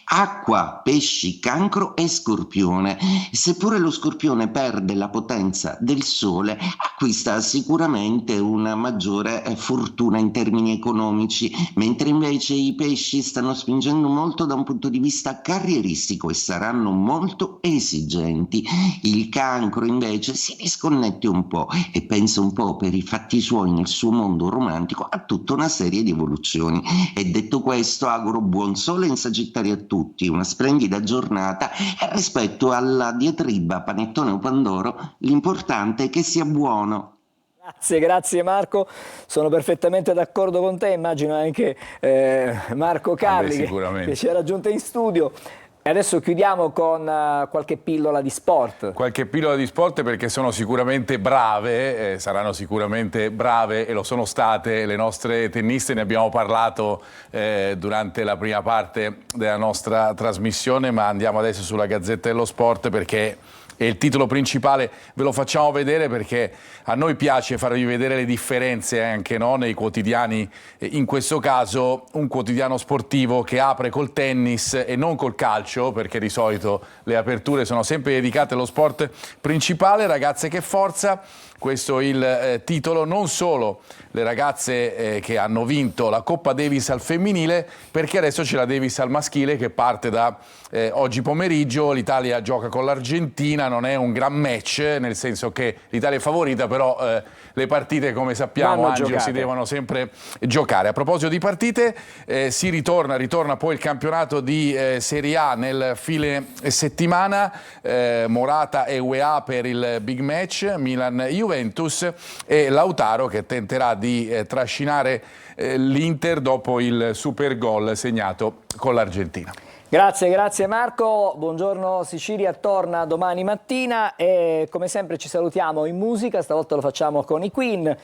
R: Acqua, Pesci, Cancro e Scorpione. Seppure lo Scorpione perde la potenza del Sole, acquista sicuramente una maggiore fortuna in termini economici, mentre invece i Pesci stanno spingendo molto da un punto di vista carrieristico e saranno molto esigenti. Il Cancro invece si disconnette un po' e pensa un po' per i fatti suoi nel suo mondo romantico a tutta una serie di evoluzioni. E detto questo, auguro buon Sole in Sagittario a tutti, una splendida giornata e rispetto alla diatriba Panettone o Pandoro, l'importante è che sia buono.
A: Grazie Marco, sono perfettamente d'accordo con te, immagino anche Marco Carli che ci ha raggiunto in studio. E adesso chiudiamo con qualche pillola di sport.
B: Qualche pillola di sport, perché sono sicuramente brave, saranno sicuramente brave e lo sono state le nostre tenniste. Ne abbiamo parlato durante la prima parte della nostra trasmissione, ma andiamo adesso sulla Gazzetta dello Sport perché e il titolo principale ve lo facciamo vedere perché a noi piace farvi vedere le differenze anche nei quotidiani, in questo caso un quotidiano sportivo che apre col tennis e non col calcio, perché di solito le aperture sono sempre dedicate allo sport principale. Ragazze che forza, questo è il titolo. Non solo le ragazze che hanno vinto la Coppa Davis al femminile, perché adesso c'è la Davis al maschile che parte da oggi pomeriggio. L'Italia gioca con l'Argentina, non è un gran match, nel senso che l'Italia è favorita, però le partite, come sappiamo, Angelo, si devono sempre giocare. A proposito di partite, ritorna poi il campionato di Serie A nel fine settimana, Morata e UEA per il big match, Milan-Juventus, e Lautaro che tenterà di trascinare l'Inter dopo il super gol segnato con l'Argentina.
A: Grazie Marco, buongiorno Sicilia, torna domani mattina e come sempre ci salutiamo in musica, stavolta lo facciamo con i Queen.